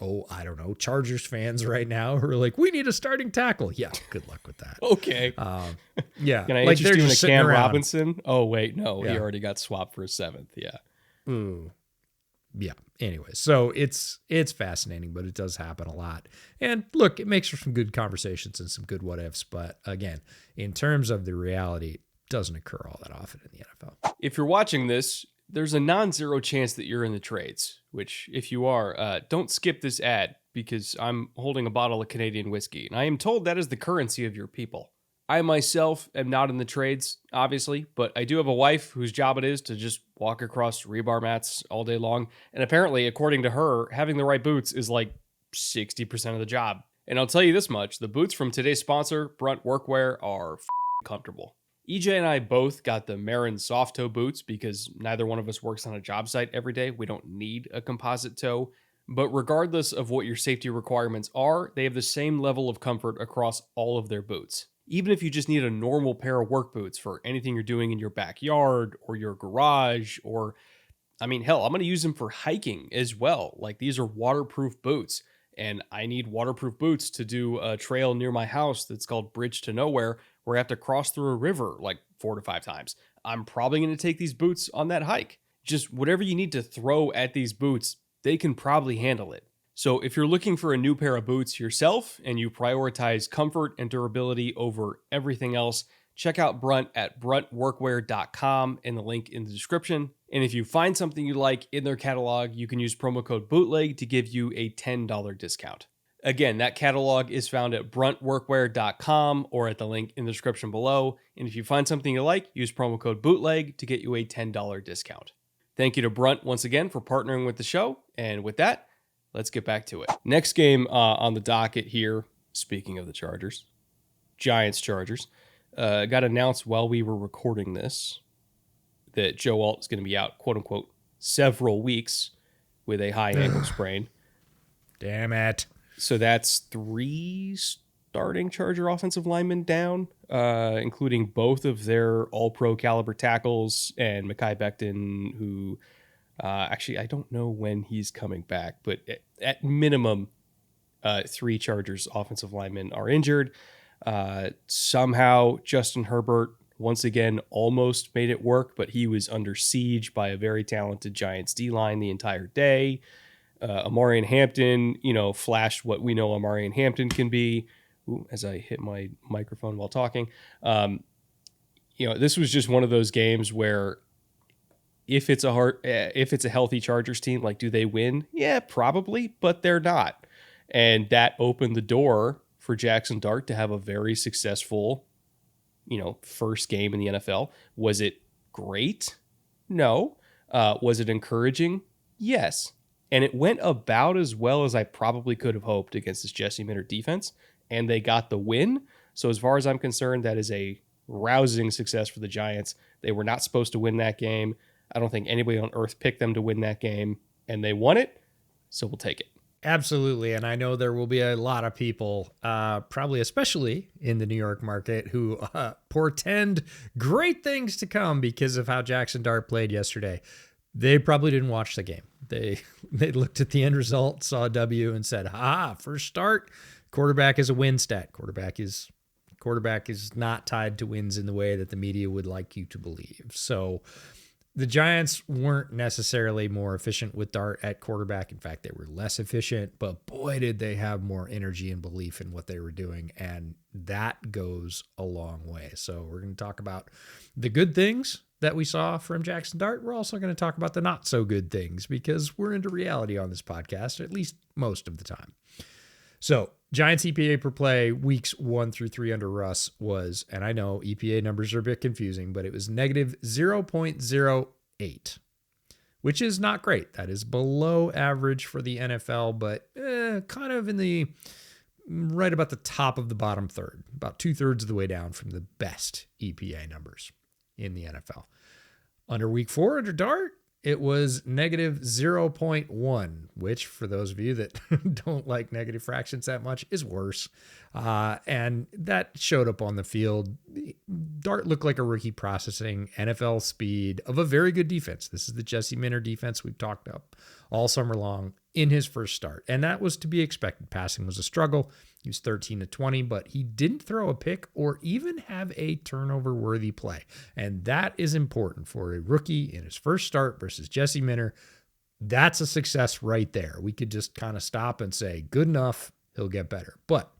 Chargers fans right now who are like, we need a starting tackle. Yeah, good luck with that. Okay. Yeah. Can I like interest you in a Cam around. Robinson? Oh, wait, no. Yeah. He already got swapped for a seventh. Yeah. Ooh. Yeah. Anyway, so it's fascinating, but it does happen a lot. And look, it makes for some good conversations and some good what ifs. But again, in terms of the reality, it doesn't occur all that often in the NFL. If you're watching this, there's a non-zero chance that you're in the trades, which if you are, don't skip this ad because I'm holding a bottle of Canadian whiskey, and I am told that is the currency of your people. I myself am not in the trades, obviously, but I do have a wife whose job it is to just walk across rebar mats all day long. And apparently, according to her, having the right boots is like 60% of the job. And I'll tell you this much, the boots from today's sponsor, Brunt Workwear, are comfortable. EJ and I both got the Marin soft toe boots because neither one of us works on a job site every day. We don't need a composite toe. But regardless of what your safety requirements are, they have the same level of comfort across all of their boots. Even if you just need a normal pair of work boots for anything you're doing in your backyard or your garage, or, I mean, hell, I'm going to use them for hiking as well. Like, these are waterproof boots, and I need waterproof boots to do a trail near my house that's called Bridge to Nowhere, where I have to cross through a river like 4 to 5 times. I'm probably going to take these boots on that hike. Just whatever you need to throw at these boots, they can probably handle it. So if you're looking for a new pair of boots yourself and you prioritize comfort and durability over everything else, check out Brunt at bruntworkwear.com in the link in the description. And if you find something you like in their catalog, you can use promo code Bootleg to give you a $10 discount. Again, that catalog is found at bruntworkwear.com or at the link in the description below. And if you find something you like, use promo code Bootleg to get you a $10 discount. Thank you to Brunt once again for partnering with the show. And with that, let's get back to it. Next game on the docket here, speaking of the Chargers, Giants-Chargers, got announced while we were recording this that Joe Alt is going to be out, quote-unquote, several weeks with a high ankle sprain. Damn it. So that's 3 starting Charger offensive linemen down, including both of their all-pro caliber tackles and Mekhi Becton, who... actually, I don't know when he's coming back, but at minimum, 3 Chargers offensive linemen are injured. Somehow, Justin Herbert, once again, almost made it work, but he was under siege by a very talented Giants D-line the entire day. Amarian Hampton, flashed what we know Amarian Hampton can be. Ooh, as I hit my microphone while talking. This was just one of those games where if it's a healthy Chargers team, like, do they win? Yeah, probably, but they're not. And that opened the door for Jaxson Dart to have a very successful, first game in the NFL. Was it great? No. Was it encouraging? Yes. And it went about as well as I probably could have hoped against this Jesse Minter defense, and they got the win. So as far as I'm concerned, that is a rousing success for the Giants. They were not supposed to win that game. I don't think anybody on earth picked them to win that game, and they won it, so we'll take it. Absolutely, and I know there will be a lot of people, probably especially in the New York market, who portend great things to come because of how Jaxson Dart played yesterday. They probably didn't watch the game. They looked at the end result, saw a W, and said, first start, quarterback is a win stat. Quarterback is not tied to wins in the way that the media would like you to believe. So the Giants weren't necessarily more efficient with Dart at quarterback. In fact, they were less efficient, but boy, did they have more energy and belief in what they were doing. And that goes a long way. So we're going to talk about the good things that we saw from Jaxson Dart. We're also going to talk about the not so good things because we're into reality on this podcast, at least most of the time. So Giants EPA per play weeks 1 through 3 under Russ was, and I know EPA numbers are a bit confusing, but it was negative 0.08, which is not great. That is below average for the NFL, but kind of in the right about the top of the bottom third, about 2/3 of the way down from the best EPA numbers in the NFL. Under week 4 under Dart, it was negative 0.1, which for those of you that don't like negative fractions that much is worse. And that showed up on the field. Dart looked like a rookie processing NFL speed of a very good defense. This is the Jesse Minter defense we've talked up all summer long in his first start. And that was to be expected. Passing was a struggle. He was 13 to 20, but he didn't throw a pick or even have a turnover-worthy play. And that is important for a rookie in his first start versus Jesse Minter. That's a success right there. We could just kind of stop and say, good enough, he'll get better. But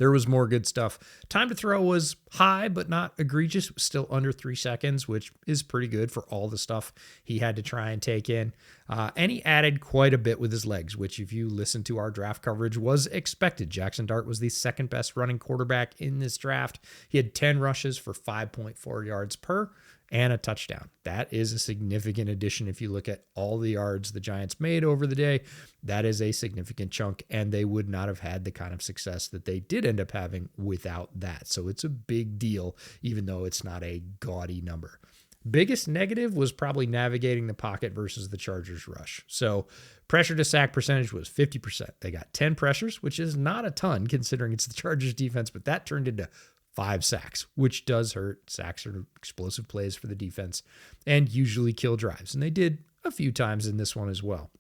there was more good stuff. Time to throw was high, but not egregious. It was still under 3 seconds, which is pretty good for all the stuff he had to try and take in. And he added quite a bit with his legs, which if you listen to our draft coverage was expected. Jaxson Dart was the second best running quarterback in this draft. He had 10 rushes for 5.4 yards per and a touchdown. That is a significant addition. If you look at all the yards the Giants made over the day, that is a significant chunk, and they would not have had the kind of success that they did end up having without that. So it's a big deal, even though it's not a gaudy number. Biggest negative was probably navigating the pocket versus the Chargers rush. So pressure to sack percentage was 50%. They got 10 pressures, which is not a ton considering it's the Chargers defense, but that turned into 5 sacks, which does hurt. Sacks are explosive plays for the defense and usually kill drives. And they did a few times in this one as well.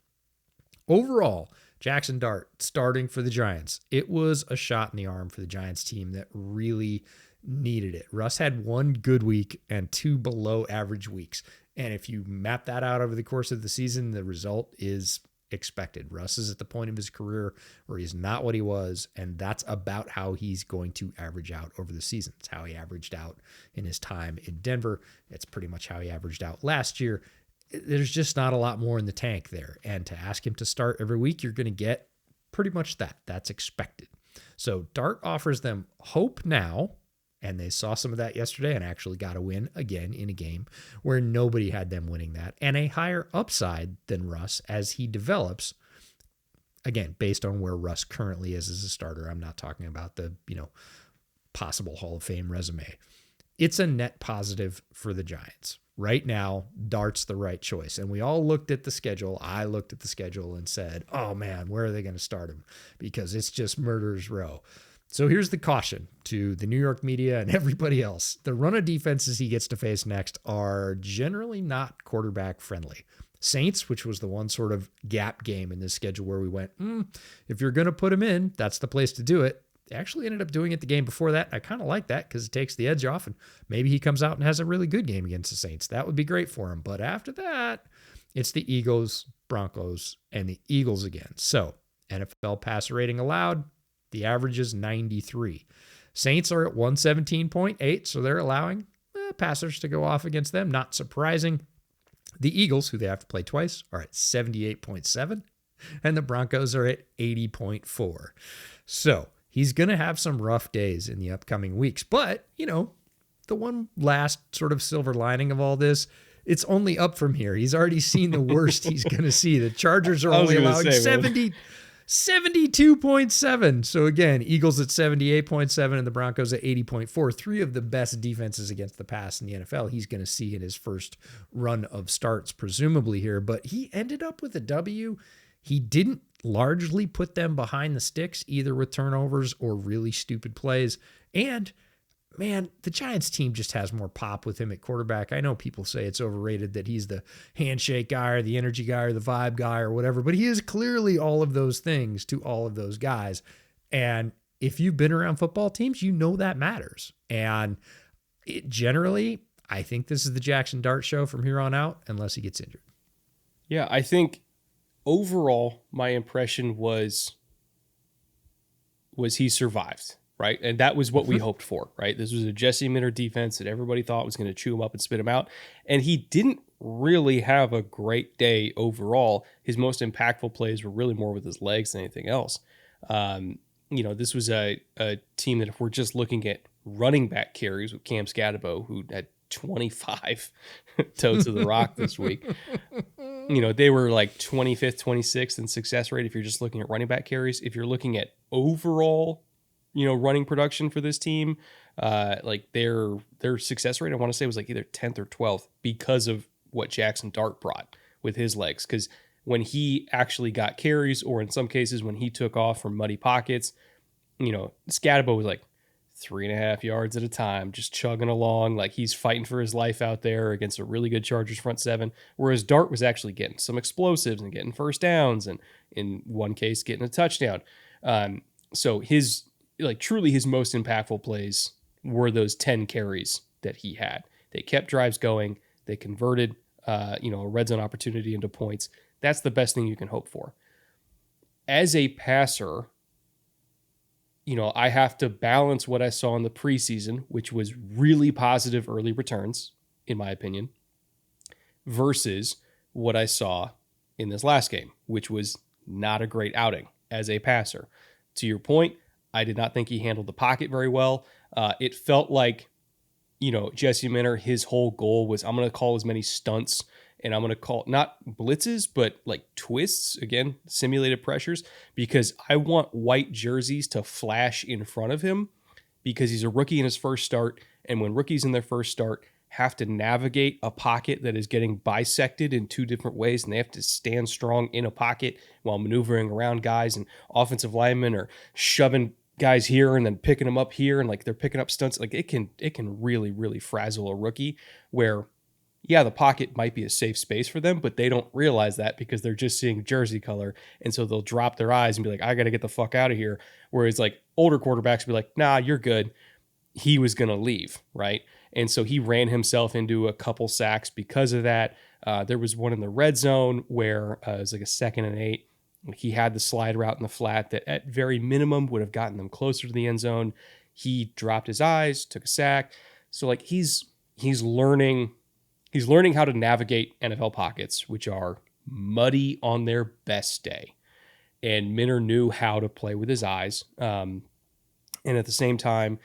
Overall, Jaxson Dart starting for the Giants. It was a shot in the arm for the Giants team that really needed it. Russ had 1 good week and 2 below average weeks. And if you map that out over the course of the season, the result is expected. Russ is at the point of his career where he's not what he was, and that's about how he's going to average out over the season. It's how he averaged out in his time in Denver. It's pretty much how he averaged out last year. There's just not a lot more in the tank there. And to ask him to start every week, you're going to get pretty much that. That's expected. So Dart offers them hope now, and they saw some of that yesterday and actually got a win again in a game where nobody had them winning that, and a higher upside than Russ as he develops, again, based on where Russ currently is as a starter. I'm not talking about the, possible Hall of Fame resume. It's a net positive for the Giants. Right now, Dart's the right choice. And we all looked at the schedule. I looked at the schedule and said, oh man, where are they going to start him? Because it's just murderer's row. So here's the caution to the New York media and everybody else. The run of defenses he gets to face next are generally not quarterback friendly. Saints, which was the one sort of gap game in this schedule where we went, if you're going to put him in, that's the place to do it. They actually ended up doing it the game before that. I kind of like that because it takes the edge off, and maybe he comes out and has a really good game against the Saints. That would be great for him. But after that, it's the Eagles, Broncos, and the Eagles again. So NFL passer rating allowed, the average is 93. Saints are at 117.8, so they're allowing passers to go off against them. Not surprising. The Eagles, who they have to play twice, are at 78.7, and the Broncos are at 80.4. So he's going to have some rough days in the upcoming weeks. But, the one last sort of silver lining of all this, it's only up from here. He's already seen the worst he's going to see. The Chargers are only allowing 72.7. So again, Eagles at 78.7 and the Broncos at 80.4. 3 of the best defenses against the pass in the NFL he's going to see in his first run of starts, presumably here. But he ended up with a W. He didn't largely put them behind the sticks, either with turnovers or really stupid plays. And man, the Giants team just has more pop with him at quarterback. I know people say it's overrated that he's the handshake guy or the energy guy or the vibe guy or whatever, but he is clearly all of those things to all of those guys. And if you've been around football teams, you know that matters. And generally, I think this is the Jaxson Dart show from here on out, unless he gets injured. Yeah, I think overall, my impression was he survived. Right. And that was what we hoped for. Right. This was a Jesse Minter defense that everybody thought was going to chew him up and spit him out. And he didn't really have a great day overall. His most impactful plays were really more with his legs than anything else. This was a team that if we're just looking at running back carries with Cam Scatabo, who had 25 toes to the rock this week, they were like 25th, 26th in success rate. If you're just looking at running back carries, if you're looking at overall, running production for this team, their success rate, I want to say was like either 10th or 12th because of what Jaxson Dart brought with his legs. Because when he actually got carries, or in some cases when he took off from muddy pockets, Scatabo was like 3.5 yards at a time, just chugging along like he's fighting for his life out there against a really good Chargers front seven. Whereas Dart was actually getting some explosives and getting first downs, and in one case getting a touchdown. So truly his most impactful plays were those 10 carries that he had. They kept drives going. They converted, a red zone opportunity into points. That's the best thing you can hope for. As a passer, I have to balance what I saw in the preseason, which was really positive early returns, in my opinion, versus what I saw in this last game, which was not a great outing as a passer. To your point, I did not think he handled the pocket very well. It felt like, Jesse Minter, his whole goal was, I'm going to call as many stunts and I'm going to call not blitzes, but like twists, again, simulated pressures, because I want white jerseys to flash in front of him because he's a rookie in his first start. And when rookies in their first start have to navigate a pocket that is getting bisected in two different ways, and they have to stand strong in a pocket while maneuvering around guys, and offensive linemen are shoving guys here and then picking them up here, and like they're picking up stunts. Like it can really, really frazzle a rookie where, yeah, the pocket might be a safe space for them, but they don't realize that because they're just seeing jersey color. And so they'll drop their eyes and be like, I got to get the fuck out of here. Whereas like older quarterbacks be like, nah, you're good. He was going to leave, right? And so he ran himself into a couple sacks because of that. There was one in the red zone where it was like a 2nd and 8. He had the slide route in the flat that at very minimum would have gotten them closer to the end zone. He dropped his eyes, took a sack. So like he's learning how to navigate NFL pockets, which are muddy on their best day. And Minter knew how to play with his eyes. And at the same time,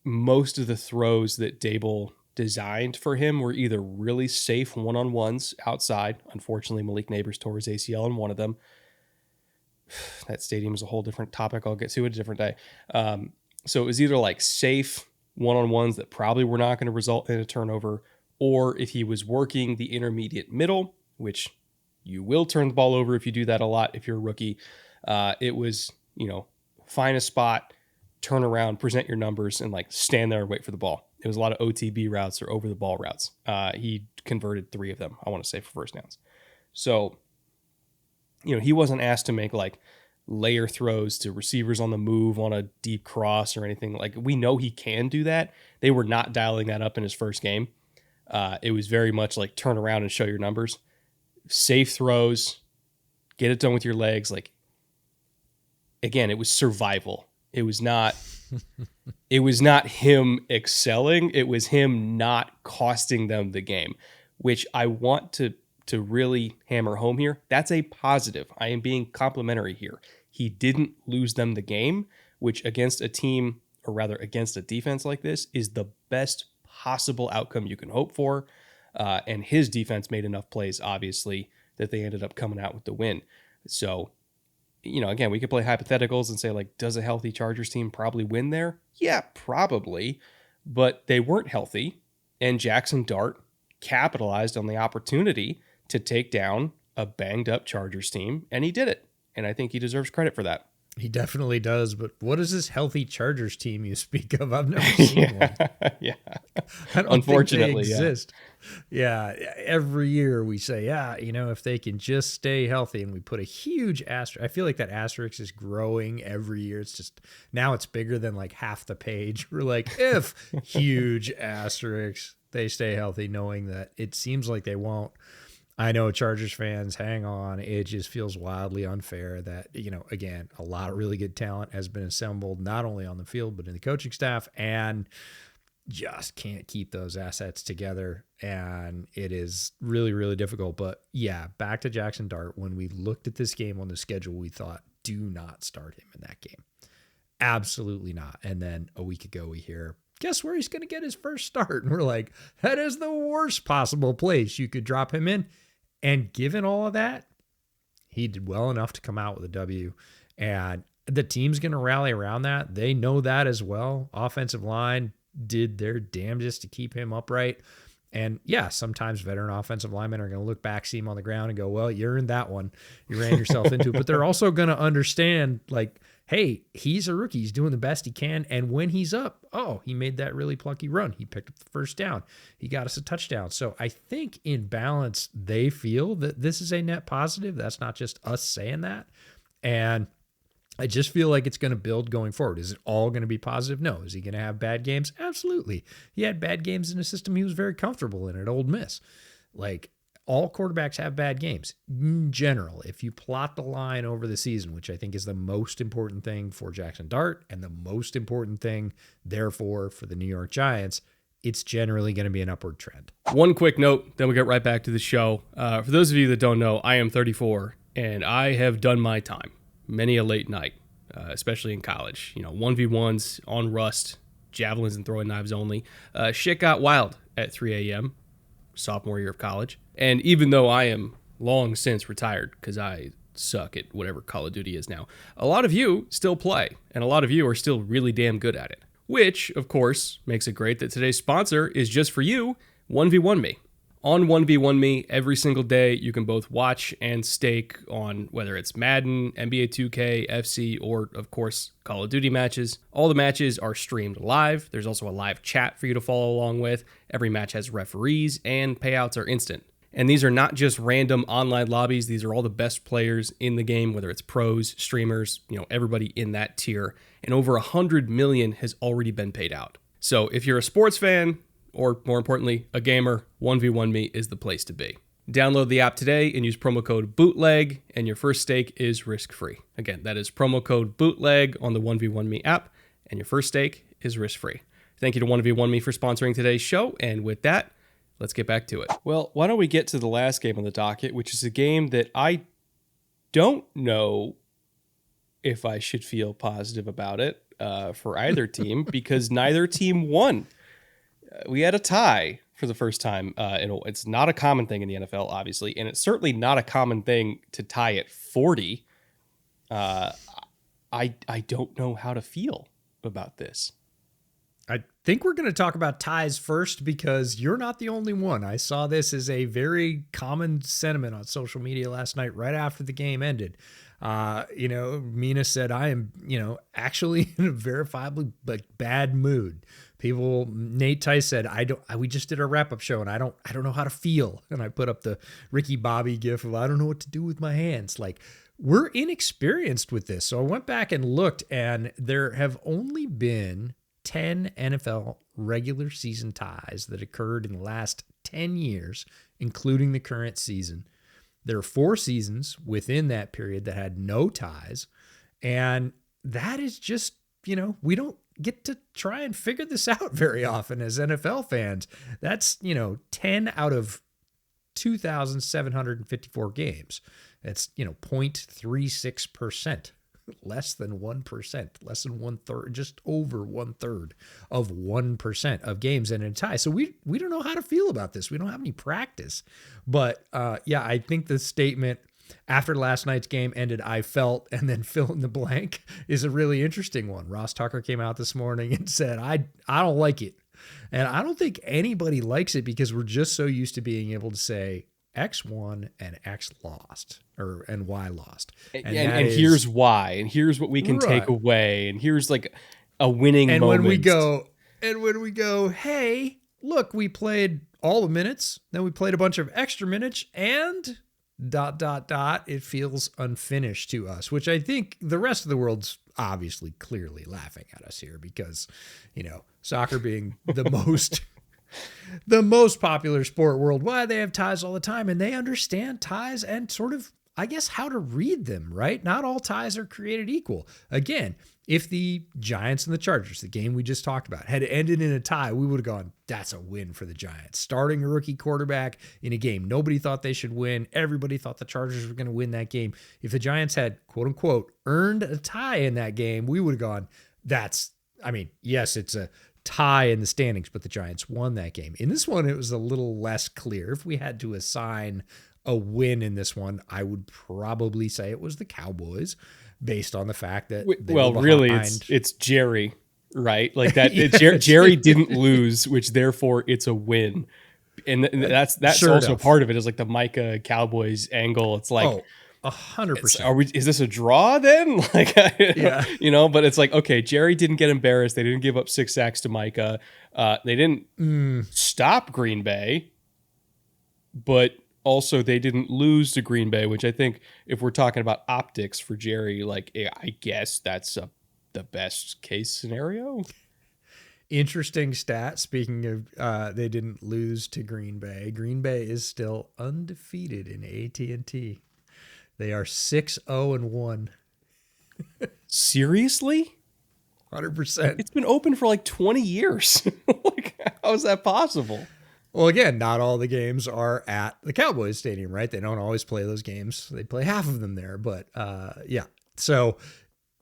most of the throws that Dable designed for him were either really safe one-on-ones outside. Unfortunately, Malik Neighbors tore his ACL in one of them. That stadium is a whole different topic. I'll get to it a different day. So it was either like safe one-on-ones that probably were not going to result in a turnover, or if he was working the intermediate middle, which you will turn the ball over if you do that a lot if you're a rookie. It was, find a spot, turn around, present your numbers, and like stand there and wait for the ball. It was a lot of OTB routes or over the ball routes. He converted 3 of them, I want to say, for first downs. So, he wasn't asked to make like layer throws to receivers on the move on a deep cross or anything. Like we know he can do that. They were not dialing that up in his first game. It was very much like turn around and show your numbers. Safe throws, get it done with your legs. Like, again, it was survival. It was not him excelling. It was him not costing them the game, which I want to really hammer home here. That's a positive. I am being complimentary here. He didn't lose them the game, which against a team, or rather against a defense like this, is the best possible outcome you can hope for. And his defense made enough plays, obviously, that they ended up coming out with the win. So, again, we could play hypotheticals and say, like, does a healthy Chargers team probably win there? Yeah, probably. But they weren't healthy. And Jaxson Dart capitalized on the opportunity to take down a banged up Chargers team. And he did it. And I think he deserves credit for that. He definitely does, but what is this healthy Chargers team you speak of? I've never seen one. Yeah. I don't Unfortunately, think they exist. Yeah. Every year we say, if they can just stay healthy, and we put a huge asterisk. I feel like that asterisk is growing every year. It's just, now it's bigger than like half the page. We're like, if huge asterisk, they stay healthy, knowing that it seems like they won't. I know Chargers fans, hang on. It just feels wildly unfair that, again, a lot of really good talent has been assembled, not only on the field, but in the coaching staff, and just can't keep those assets together. And it is really, really difficult. But yeah, back to Jaxson Dart. When we looked at this game on the schedule, we thought, do not start him in that game. Absolutely not. And then a week ago, we hear, guess where he's going to get his first start? And we're like, that is the worst possible place you could drop him in. And given all of that, he did well enough to come out with a W. And the team's going to rally around that. They know that as well. Offensive line did their damnedest to keep him upright. And yeah, sometimes veteran offensive linemen are going to look back, see him on the ground and go, well, you earned that one. You ran yourself into it. But they're also going to understand, like, hey, he's a rookie. He's doing the best he can. And when he's up, he made that really plucky run. He picked up the first down. He got us a touchdown. So I think in balance, they feel that this is a net positive. That's not just us saying that. And I just feel like it's going to build going forward. Is it all going to be positive? No. Is he going to have bad games? Absolutely. He had bad games in a system he was very comfortable in at Ole Miss. Like, all quarterbacks have bad games in general. If you plot the line over the season, which I think is the most important thing for Jaxson Dart and the most important thing, therefore, for the New York Giants, it's generally going to be an upward trend. One quick note, then we'll get right back to the show. For those of you that don't know, I am 34, and I have done my time. Many a late night, especially in college. 1v1s on Rust, javelins and throwing knives only. Shit got wild at 3 a.m., sophomore year of college. And even though I am long since retired, because I suck at whatever Call of Duty is now, a lot of you still play, and a lot of you are still really damn good at it. Which, of course, makes it great that today's sponsor is just for you, 1v1 Me. On 1v1 Me, every single day, you can both watch and stake on whether it's Madden, NBA 2K, FC, or, of course, Call of Duty matches. All the matches are streamed live. There's also a live chat for you to follow along with. Every match has referees, and payouts are instant. And these are not just random online lobbies. These are all the best players in the game, whether it's pros, streamers, everybody in that tier. And over 100 million has already been paid out. So if you're a sports fan, or more importantly, a gamer, 1v1 Me is the place to be. Download the app today and use promo code BOOTLEG, and your first stake is risk-free. Again, that is promo code BOOTLEG on the 1v1 Me app, and your first stake is risk-free. Thank you to 1v1 Me for sponsoring today's show, and with that, let's get back to it. Well, why don't we get to the last game on the docket, which is a game that I don't know if I should feel positive about it for either team, because neither team won. We had a tie for the first time. It's not a common thing in the NFL, obviously, and it's certainly not a common thing to tie at 40. I don't know how to feel about this. I think we're going to talk about ties first because you're not the only one. I saw this as a very common sentiment on social media last night right after the game ended. Mina said, I am, actually in a verifiably bad mood. Nate Tice said, we just did our wrap-up show and I don't know how to feel. And I put up the Ricky Bobby gif of, I don't know what to do with my hands. Like, we're inexperienced with this. So I went back and looked, and there have only been 10 NFL regular season ties that occurred in the last 10 years, including the current season. There are 4 seasons within that period that had no ties. And that is just, we don't get to try and figure this out very often as NFL fans. That's, 10 out of 2,754 games. That's, 0.36%. Less than 1%, less than 1/3, just over 1/3 of 1% of games in a tie. So we don't know how to feel about this. We don't have any practice. But I think the statement after last night's game ended, I felt, and then fill in the blank is a really interesting one. Ross Tucker came out this morning and said, I don't like it. And I don't think anybody likes it because we're just so used to being able to say X won and X lost, and Y lost. And here's why, and here's what we can take away, and here's like a winning moment. When we go, hey, look, we played all the minutes, then we played a bunch of extra minutes, and ... it feels unfinished to us, which I think the rest of the world's obviously clearly laughing at us here because, soccer being the most popular sport worldwide, they have ties all the time, and they understand ties and sort of, I guess, how to read them, right? Not all ties are created equal. Again, if the Giants and the Chargers, the game we just talked about, had ended in a tie, we would have gone, that's a win for the Giants. Starting a rookie quarterback in a game nobody thought they should win. Everybody thought the Chargers were going to win that game. If the Giants had, quote unquote, earned a tie in that game, we would have gone, yes, it's a tie in the standings, but the Giants won that game. In this one, it was a little less clear. If we had to assign a win in this one, I would probably say it was the Cowboys, based on the fact that it's Jerry, right? Like that. Jerry didn't lose, which therefore it's a win, and that's sure also enough. Part of it is like the Micah Cowboys angle. It's like 100%. Is this a draw then? Like, yeah, But it's like, okay, Jerry didn't get embarrassed. They didn't give up 6 sacks to Micah. They didn't stop Green Bay, but also they didn't lose to Green Bay, which I think if we're talking about optics for Jerry, like, I guess that's the best case scenario. Interesting stat. Speaking of, they didn't lose to Green Bay. Green Bay is still undefeated in AT&T. They are 6-0-1. Seriously? 100%. It's been open for like 20 years. Like, how is that possible? Well, again, not all the games are at the Cowboys Stadium, right? They don't always play those games. They play half of them there, but yeah. So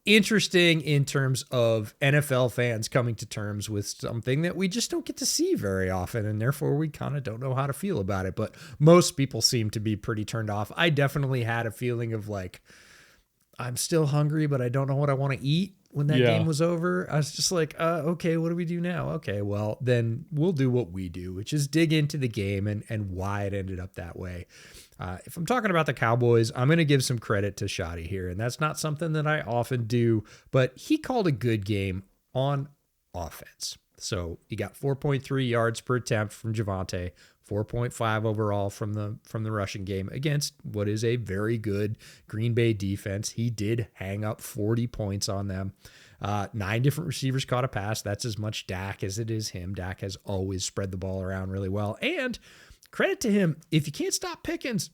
interesting in terms of NFL fans coming to terms with something that we just don't get to see very often, and therefore we kind of don't know how to feel about it. But most people seem to be pretty turned off. I definitely had a feeling of like, I'm still hungry, but I don't know what I want to eat when that game was over. I was just like, okay, what do we do now? Okay, well, then we'll do what we do, which is dig into the game and why it ended up that way. If I'm talking about the Cowboys, I'm going to give some credit to Shoddy here, and that's not something that I often do, but he called a good game on offense. So he got 4.3 yards per attempt from Javonte, 4.5 overall from the rushing game against what is a very good Green Bay defense. He did hang up 40 points on them. 9 different receivers caught a pass. That's as much Dak as it is him. Dak has always spread the ball around really well. And credit to him, if you can't stop Pickens,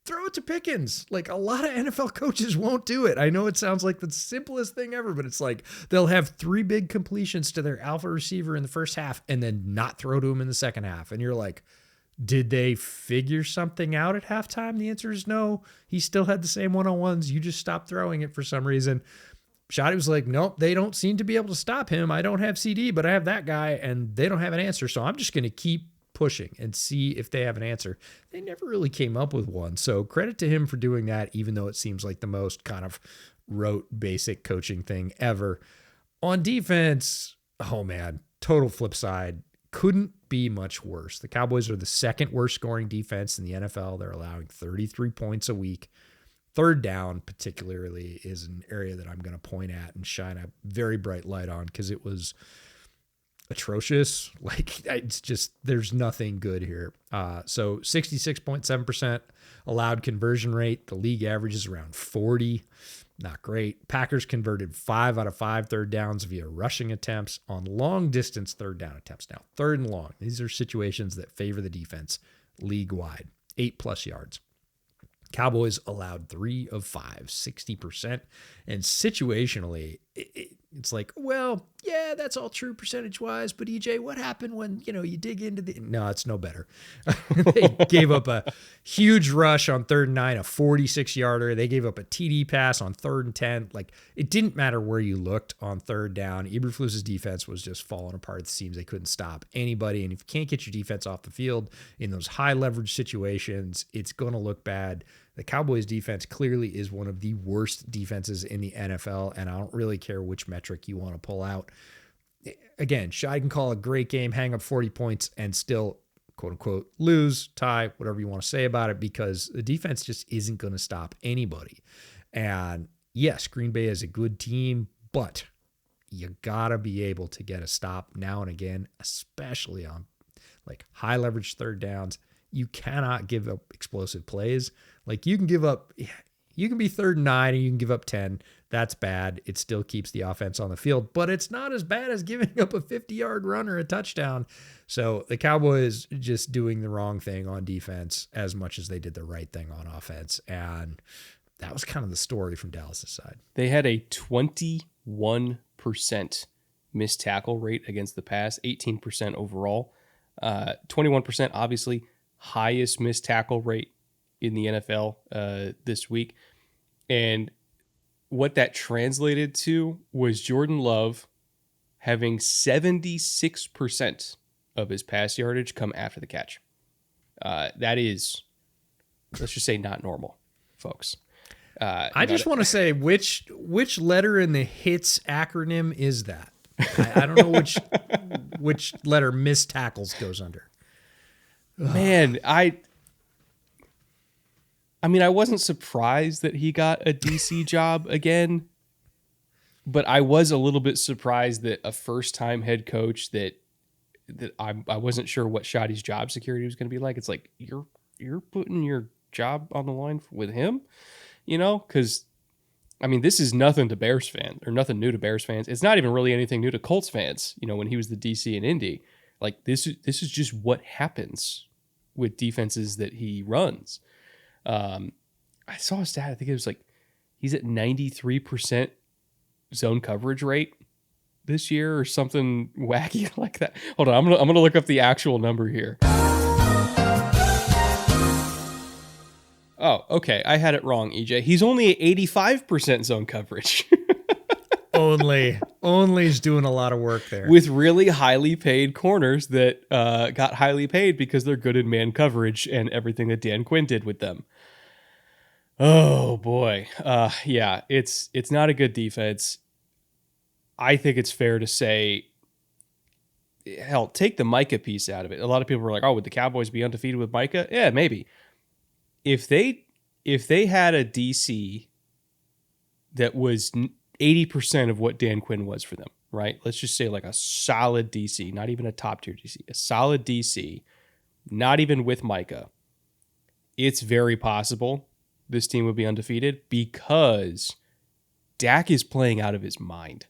throw it to Pickens. Like, a lot of NFL coaches won't do it. I know it sounds like the simplest thing ever, but it's like they'll have 3 big completions to their alpha receiver in the first half and then not throw to him in the second half. And you're like, did they figure something out at halftime? The answer is no. He still had the same one-on-ones. You just stopped throwing it for some reason. Shotty was like, nope, they don't seem to be able to stop him. I don't have CD, but I have that guy, and they don't have an answer. So I'm just going to keep pushing and see if they have an answer. They never really came up with one. So credit to him for doing that, even though it seems like the most kind of rote, basic coaching thing ever. On defense, oh man, total flip side. Couldn't be much worse. The Cowboys are the second worst scoring defense in the NFL. They're allowing 33 points a week. Third down, particularly, is an area that I'm going to point at and shine a very bright light on because it was atrocious. Like, it's just, there's nothing good here. So 66.7% allowed conversion rate. The league average is around 40. Not great. Packers converted 5 out of 5 third downs via rushing attempts on long distance third down attempts. Now, third and long, these are situations that favor the defense league wide, 8+ yards. Cowboys allowed 3 of 5, 60%. And situationally, it's like, well, yeah, that's all true percentage-wise, but EJ, what happened when, you dig into the... No, it's no better. They gave up a huge rush on 3rd and 9, a 46-yarder. They gave up a TD pass on 3rd and 10. Like, it didn't matter where you looked on 3rd down. Eberflus's defense was just falling apart at the seams. They couldn't stop anybody, and if you can't get your defense off the field in those high-leverage situations, it's going to look bad. The Cowboys defense clearly is one of the worst defenses in the NFL, and I don't really care which metric you want to pull out. Again, Shai can call a great game, hang up 40 points, and still, quote unquote, lose, tie, whatever you want to say about it, because the defense just isn't going to stop anybody. And yes, Green Bay is a good team, but you got to be able to get a stop now and again, especially on like high leverage third downs. You cannot give up explosive plays. Like, you can be 3rd and 9 and you can give up 10. That's bad. It still keeps the offense on the field, but it's not as bad as giving up a 50-yard run or a touchdown. So the Cowboys just doing the wrong thing on defense as much as they did the right thing on offense. And that was kind of the story from Dallas' side. They had a 21% missed tackle rate against the pass, 18% overall. 21%, obviously, highest missed tackle rate in the NFL this week. And what that translated to was Jordan Love having 76% of his pass yardage come after the catch. That is, let's just say, not normal, folks. I just want to say, which letter in the HITS acronym is that? I don't know which letter missed tackles goes under. Man, I mean, I wasn't surprised that he got a DC job again, but I was a little bit surprised that a first-time head coach that I wasn't sure what Shotty's job security was going to be like. It's like, you're putting your job on the line with him, because I mean, this is nothing to Bears fans, or nothing new to Bears fans. It's not even really anything new to Colts fans. When he was the DC in Indy, like this is just what happens with defenses that he runs. I saw a stat. I think it was like he's at 93% zone coverage rate this year, or something wacky like that. Hold on, I'm gonna look up the actual number here. Oh, okay. I had it wrong, EJ. He's only at 85% zone coverage. Only is doing a lot of work there. With really highly paid corners that got highly paid because they're good in man coverage and everything that Dan Quinn did with them. Oh, boy. Yeah, it's not a good defense. I think it's fair to say, hell, take the Micah piece out of it. A lot of people were like, oh, would the Cowboys be undefeated with Micah? Yeah, maybe. If they had a DC that was 80% of what Dan Quinn was for them, right? Let's just say like a solid DC, not even a top tier DC, a solid DC, not even with Micah, it's very possible this team would be undefeated because Dak is playing out of his mind.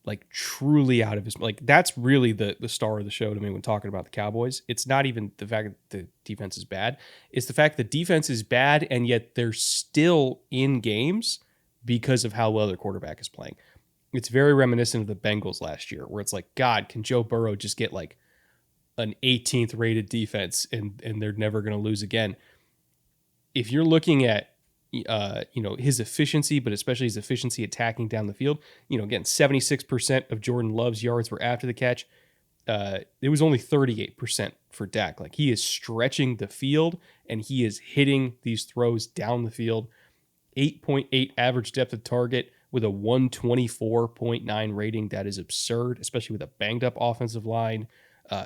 Like truly out of his, like that's really the star of the show to me when talking about the Cowboys. It's not even the fact that the defense is bad. It's the fact the defense is bad and yet they're still in games because of how well their quarterback is playing. It's very reminiscent of the Bengals last year where it's like, God, can Joe Burrow just get like an 18th rated defense and they're never going to lose again. If you're looking at his efficiency, but especially his efficiency attacking down the field. Again, 76% of Jordan Love's yards were after the catch. It was only 38% for Dak. Like he is stretching the field and he is hitting these throws down the field. 8.8 average depth of target with a 124.9 rating. That is absurd, especially with a banged up offensive line.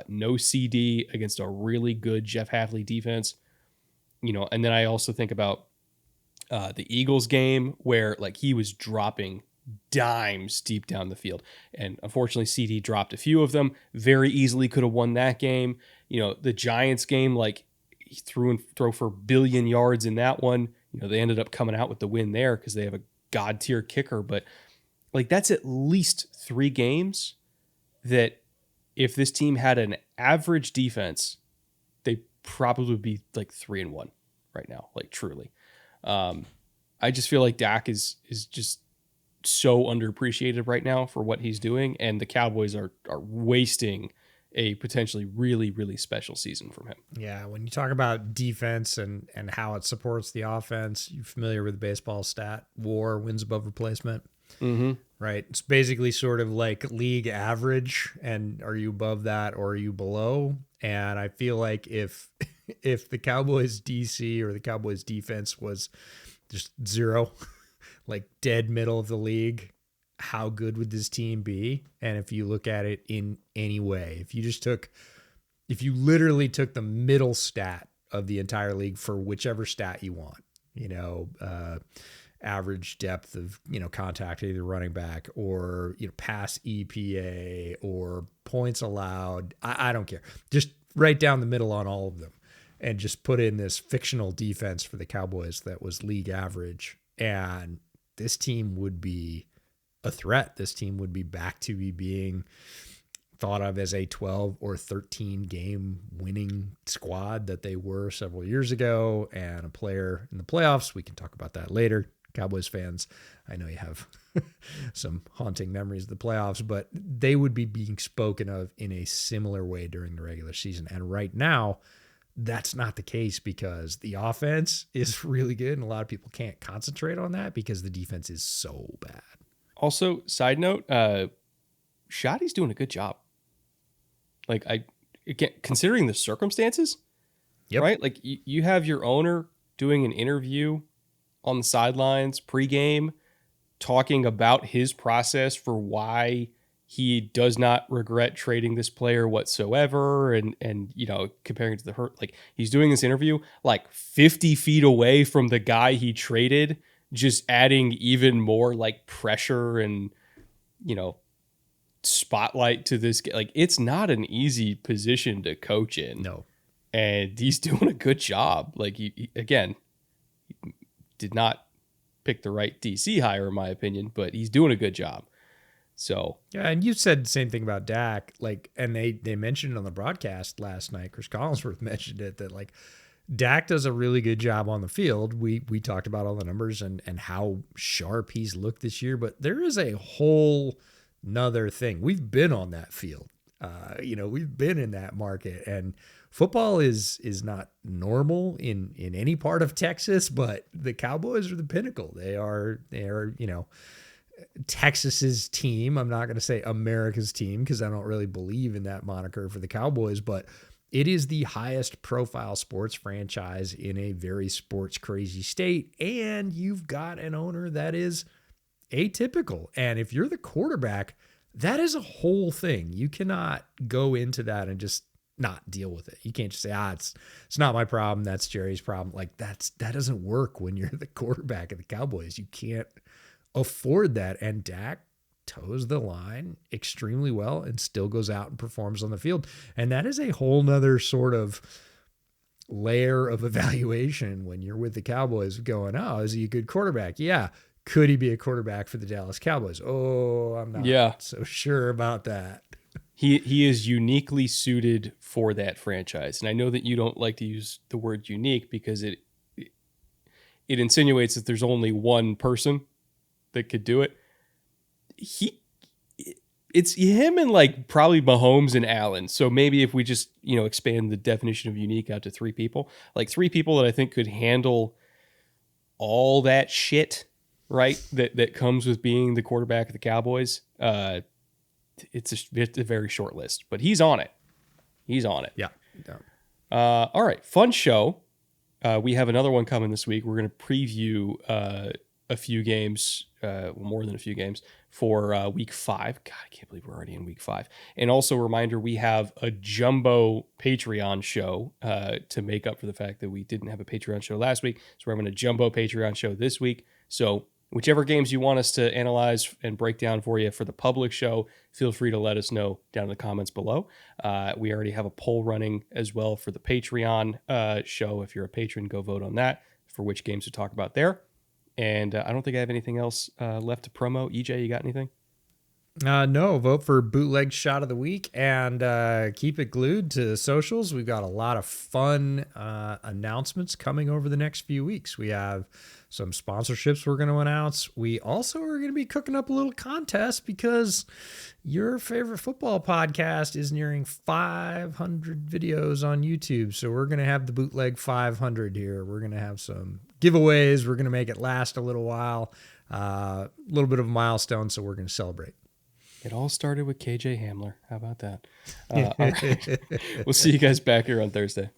No CD against a really good Jeff Hafley defense. And then I also think about the Eagles game where like he was dropping dimes deep down the field. And unfortunately, CD dropped a few of them. Very easily could have won that game. The Giants game, like he throw for 1 billion yards in that one. They ended up coming out with the win there because they have a god tier kicker. But like that's at least 3 games that if this team had an average defense, they probably would be like 3-1 right now. Like truly. I just feel like Dak is just so underappreciated right now for what he's doing, and the Cowboys are wasting a potentially really, really special season from him. Yeah, when you talk about defense and how it supports the offense, you're familiar with the baseball stat, WAR, wins above replacement. Mm-hmm. Right? It's basically sort of like league average, and are you above that or are you below? And I feel like if the Cowboys DC or the Cowboys defense was just 0, like dead middle of the league, how good would this team be? And if you look at it in any way, if you literally took the middle stat of the entire league for whichever stat you want, average depth of, contact, either running back or, pass EPA or points allowed. I don't care. Just right down the middle on all of them and just put in this fictional defense for the Cowboys that was league average. And this team would be a threat. This team would be back to being thought of as a 12 or 13 game winning squad that they were several years ago, and a player in the playoffs. We can talk about that later. Cowboys fans, I know you have some haunting memories of the playoffs, but they would be being spoken of in a similar way during the regular season. And right now, that's not the case because the offense is really good, and a lot of people can't concentrate on that because the defense is so bad. Also, side note, Shoddy's doing a good job. Like, considering the circumstances, yep. Right? Like, you have your owner doing an interview on the sidelines pregame, talking about his process for why he does not regret trading this player whatsoever, and comparing it to the hurt. Like, he's doing this interview like 50 feet away from the guy he traded, just adding even more like pressure and spotlight to this. Like, it's not an easy position to coach in. No, and he's doing a good job. Like, he did not picked the right DC hire, in my opinion, but he's doing a good job. So yeah, and you said the same thing about Dak, and they mentioned it on the broadcast last night. Chris Collinsworth mentioned it that Dak does a really good job on the field. We talked about all the numbers and how sharp he's looked this year, but there is a whole nother thing. We've been on that field. We've been in that market, and football is not normal in any part of Texas, but the Cowboys are the pinnacle. They are Texas's team. I'm not going to say America's team because I don't really believe in that moniker for the Cowboys, but it is the highest profile sports franchise in a very sports crazy state. And you've got an owner that is atypical. And if you're the quarterback, that is a whole thing. You cannot go into that and just not deal with it. You can't just say, it's not my problem. That's Jerry's problem. That doesn't work when you're the quarterback of the Cowboys. You can't afford that. And Dak toes the line extremely well and still goes out and performs on the field. And that is a whole nother sort of layer of evaluation when you're with the Cowboys going, oh, is he a good quarterback? Yeah. Could he be a quarterback for the Dallas Cowboys? Oh, I'm not so sure about that. He is uniquely suited for that franchise. And I know that you don't like to use the word unique because it insinuates that there's only one person that could do it. It's him and probably Mahomes and Allen. So maybe if we just, expand the definition of unique out to three people that I think could handle all that shit, right? That comes with being the quarterback of the Cowboys. It's a very short list, but he's on it. Yeah. All right. Fun show. We have another one coming this week. We're going to preview a few games, more than a few games for week 5. God, I can't believe we're already in week 5. And also a reminder, we have a jumbo Patreon show to make up for the fact that we didn't have a Patreon show last week. So we're having a jumbo Patreon show this week. So whichever games you want us to analyze and break down for you for the public show, feel free to let us know down in the comments below. We already have a poll running as well for the Patreon show. If you're a patron, go vote on that for which games to talk about there. And I don't think I have anything else left to promo. EJ, you got anything? No, vote for Bootleg Shot of the Week and keep it glued to the socials. We've got a lot of fun announcements coming over the next few weeks. We have some sponsorships we're going to announce. We also are going to be cooking up a little contest because your favorite football podcast is nearing 500 videos on YouTube. So we're going to have the Bootleg 500 here. We're going to have some giveaways. We're going to make it last a little while. A little bit of a milestone, so we're going to celebrate. It all started with KJ Hamler. How about that? All right. We'll see you guys back here on Thursday.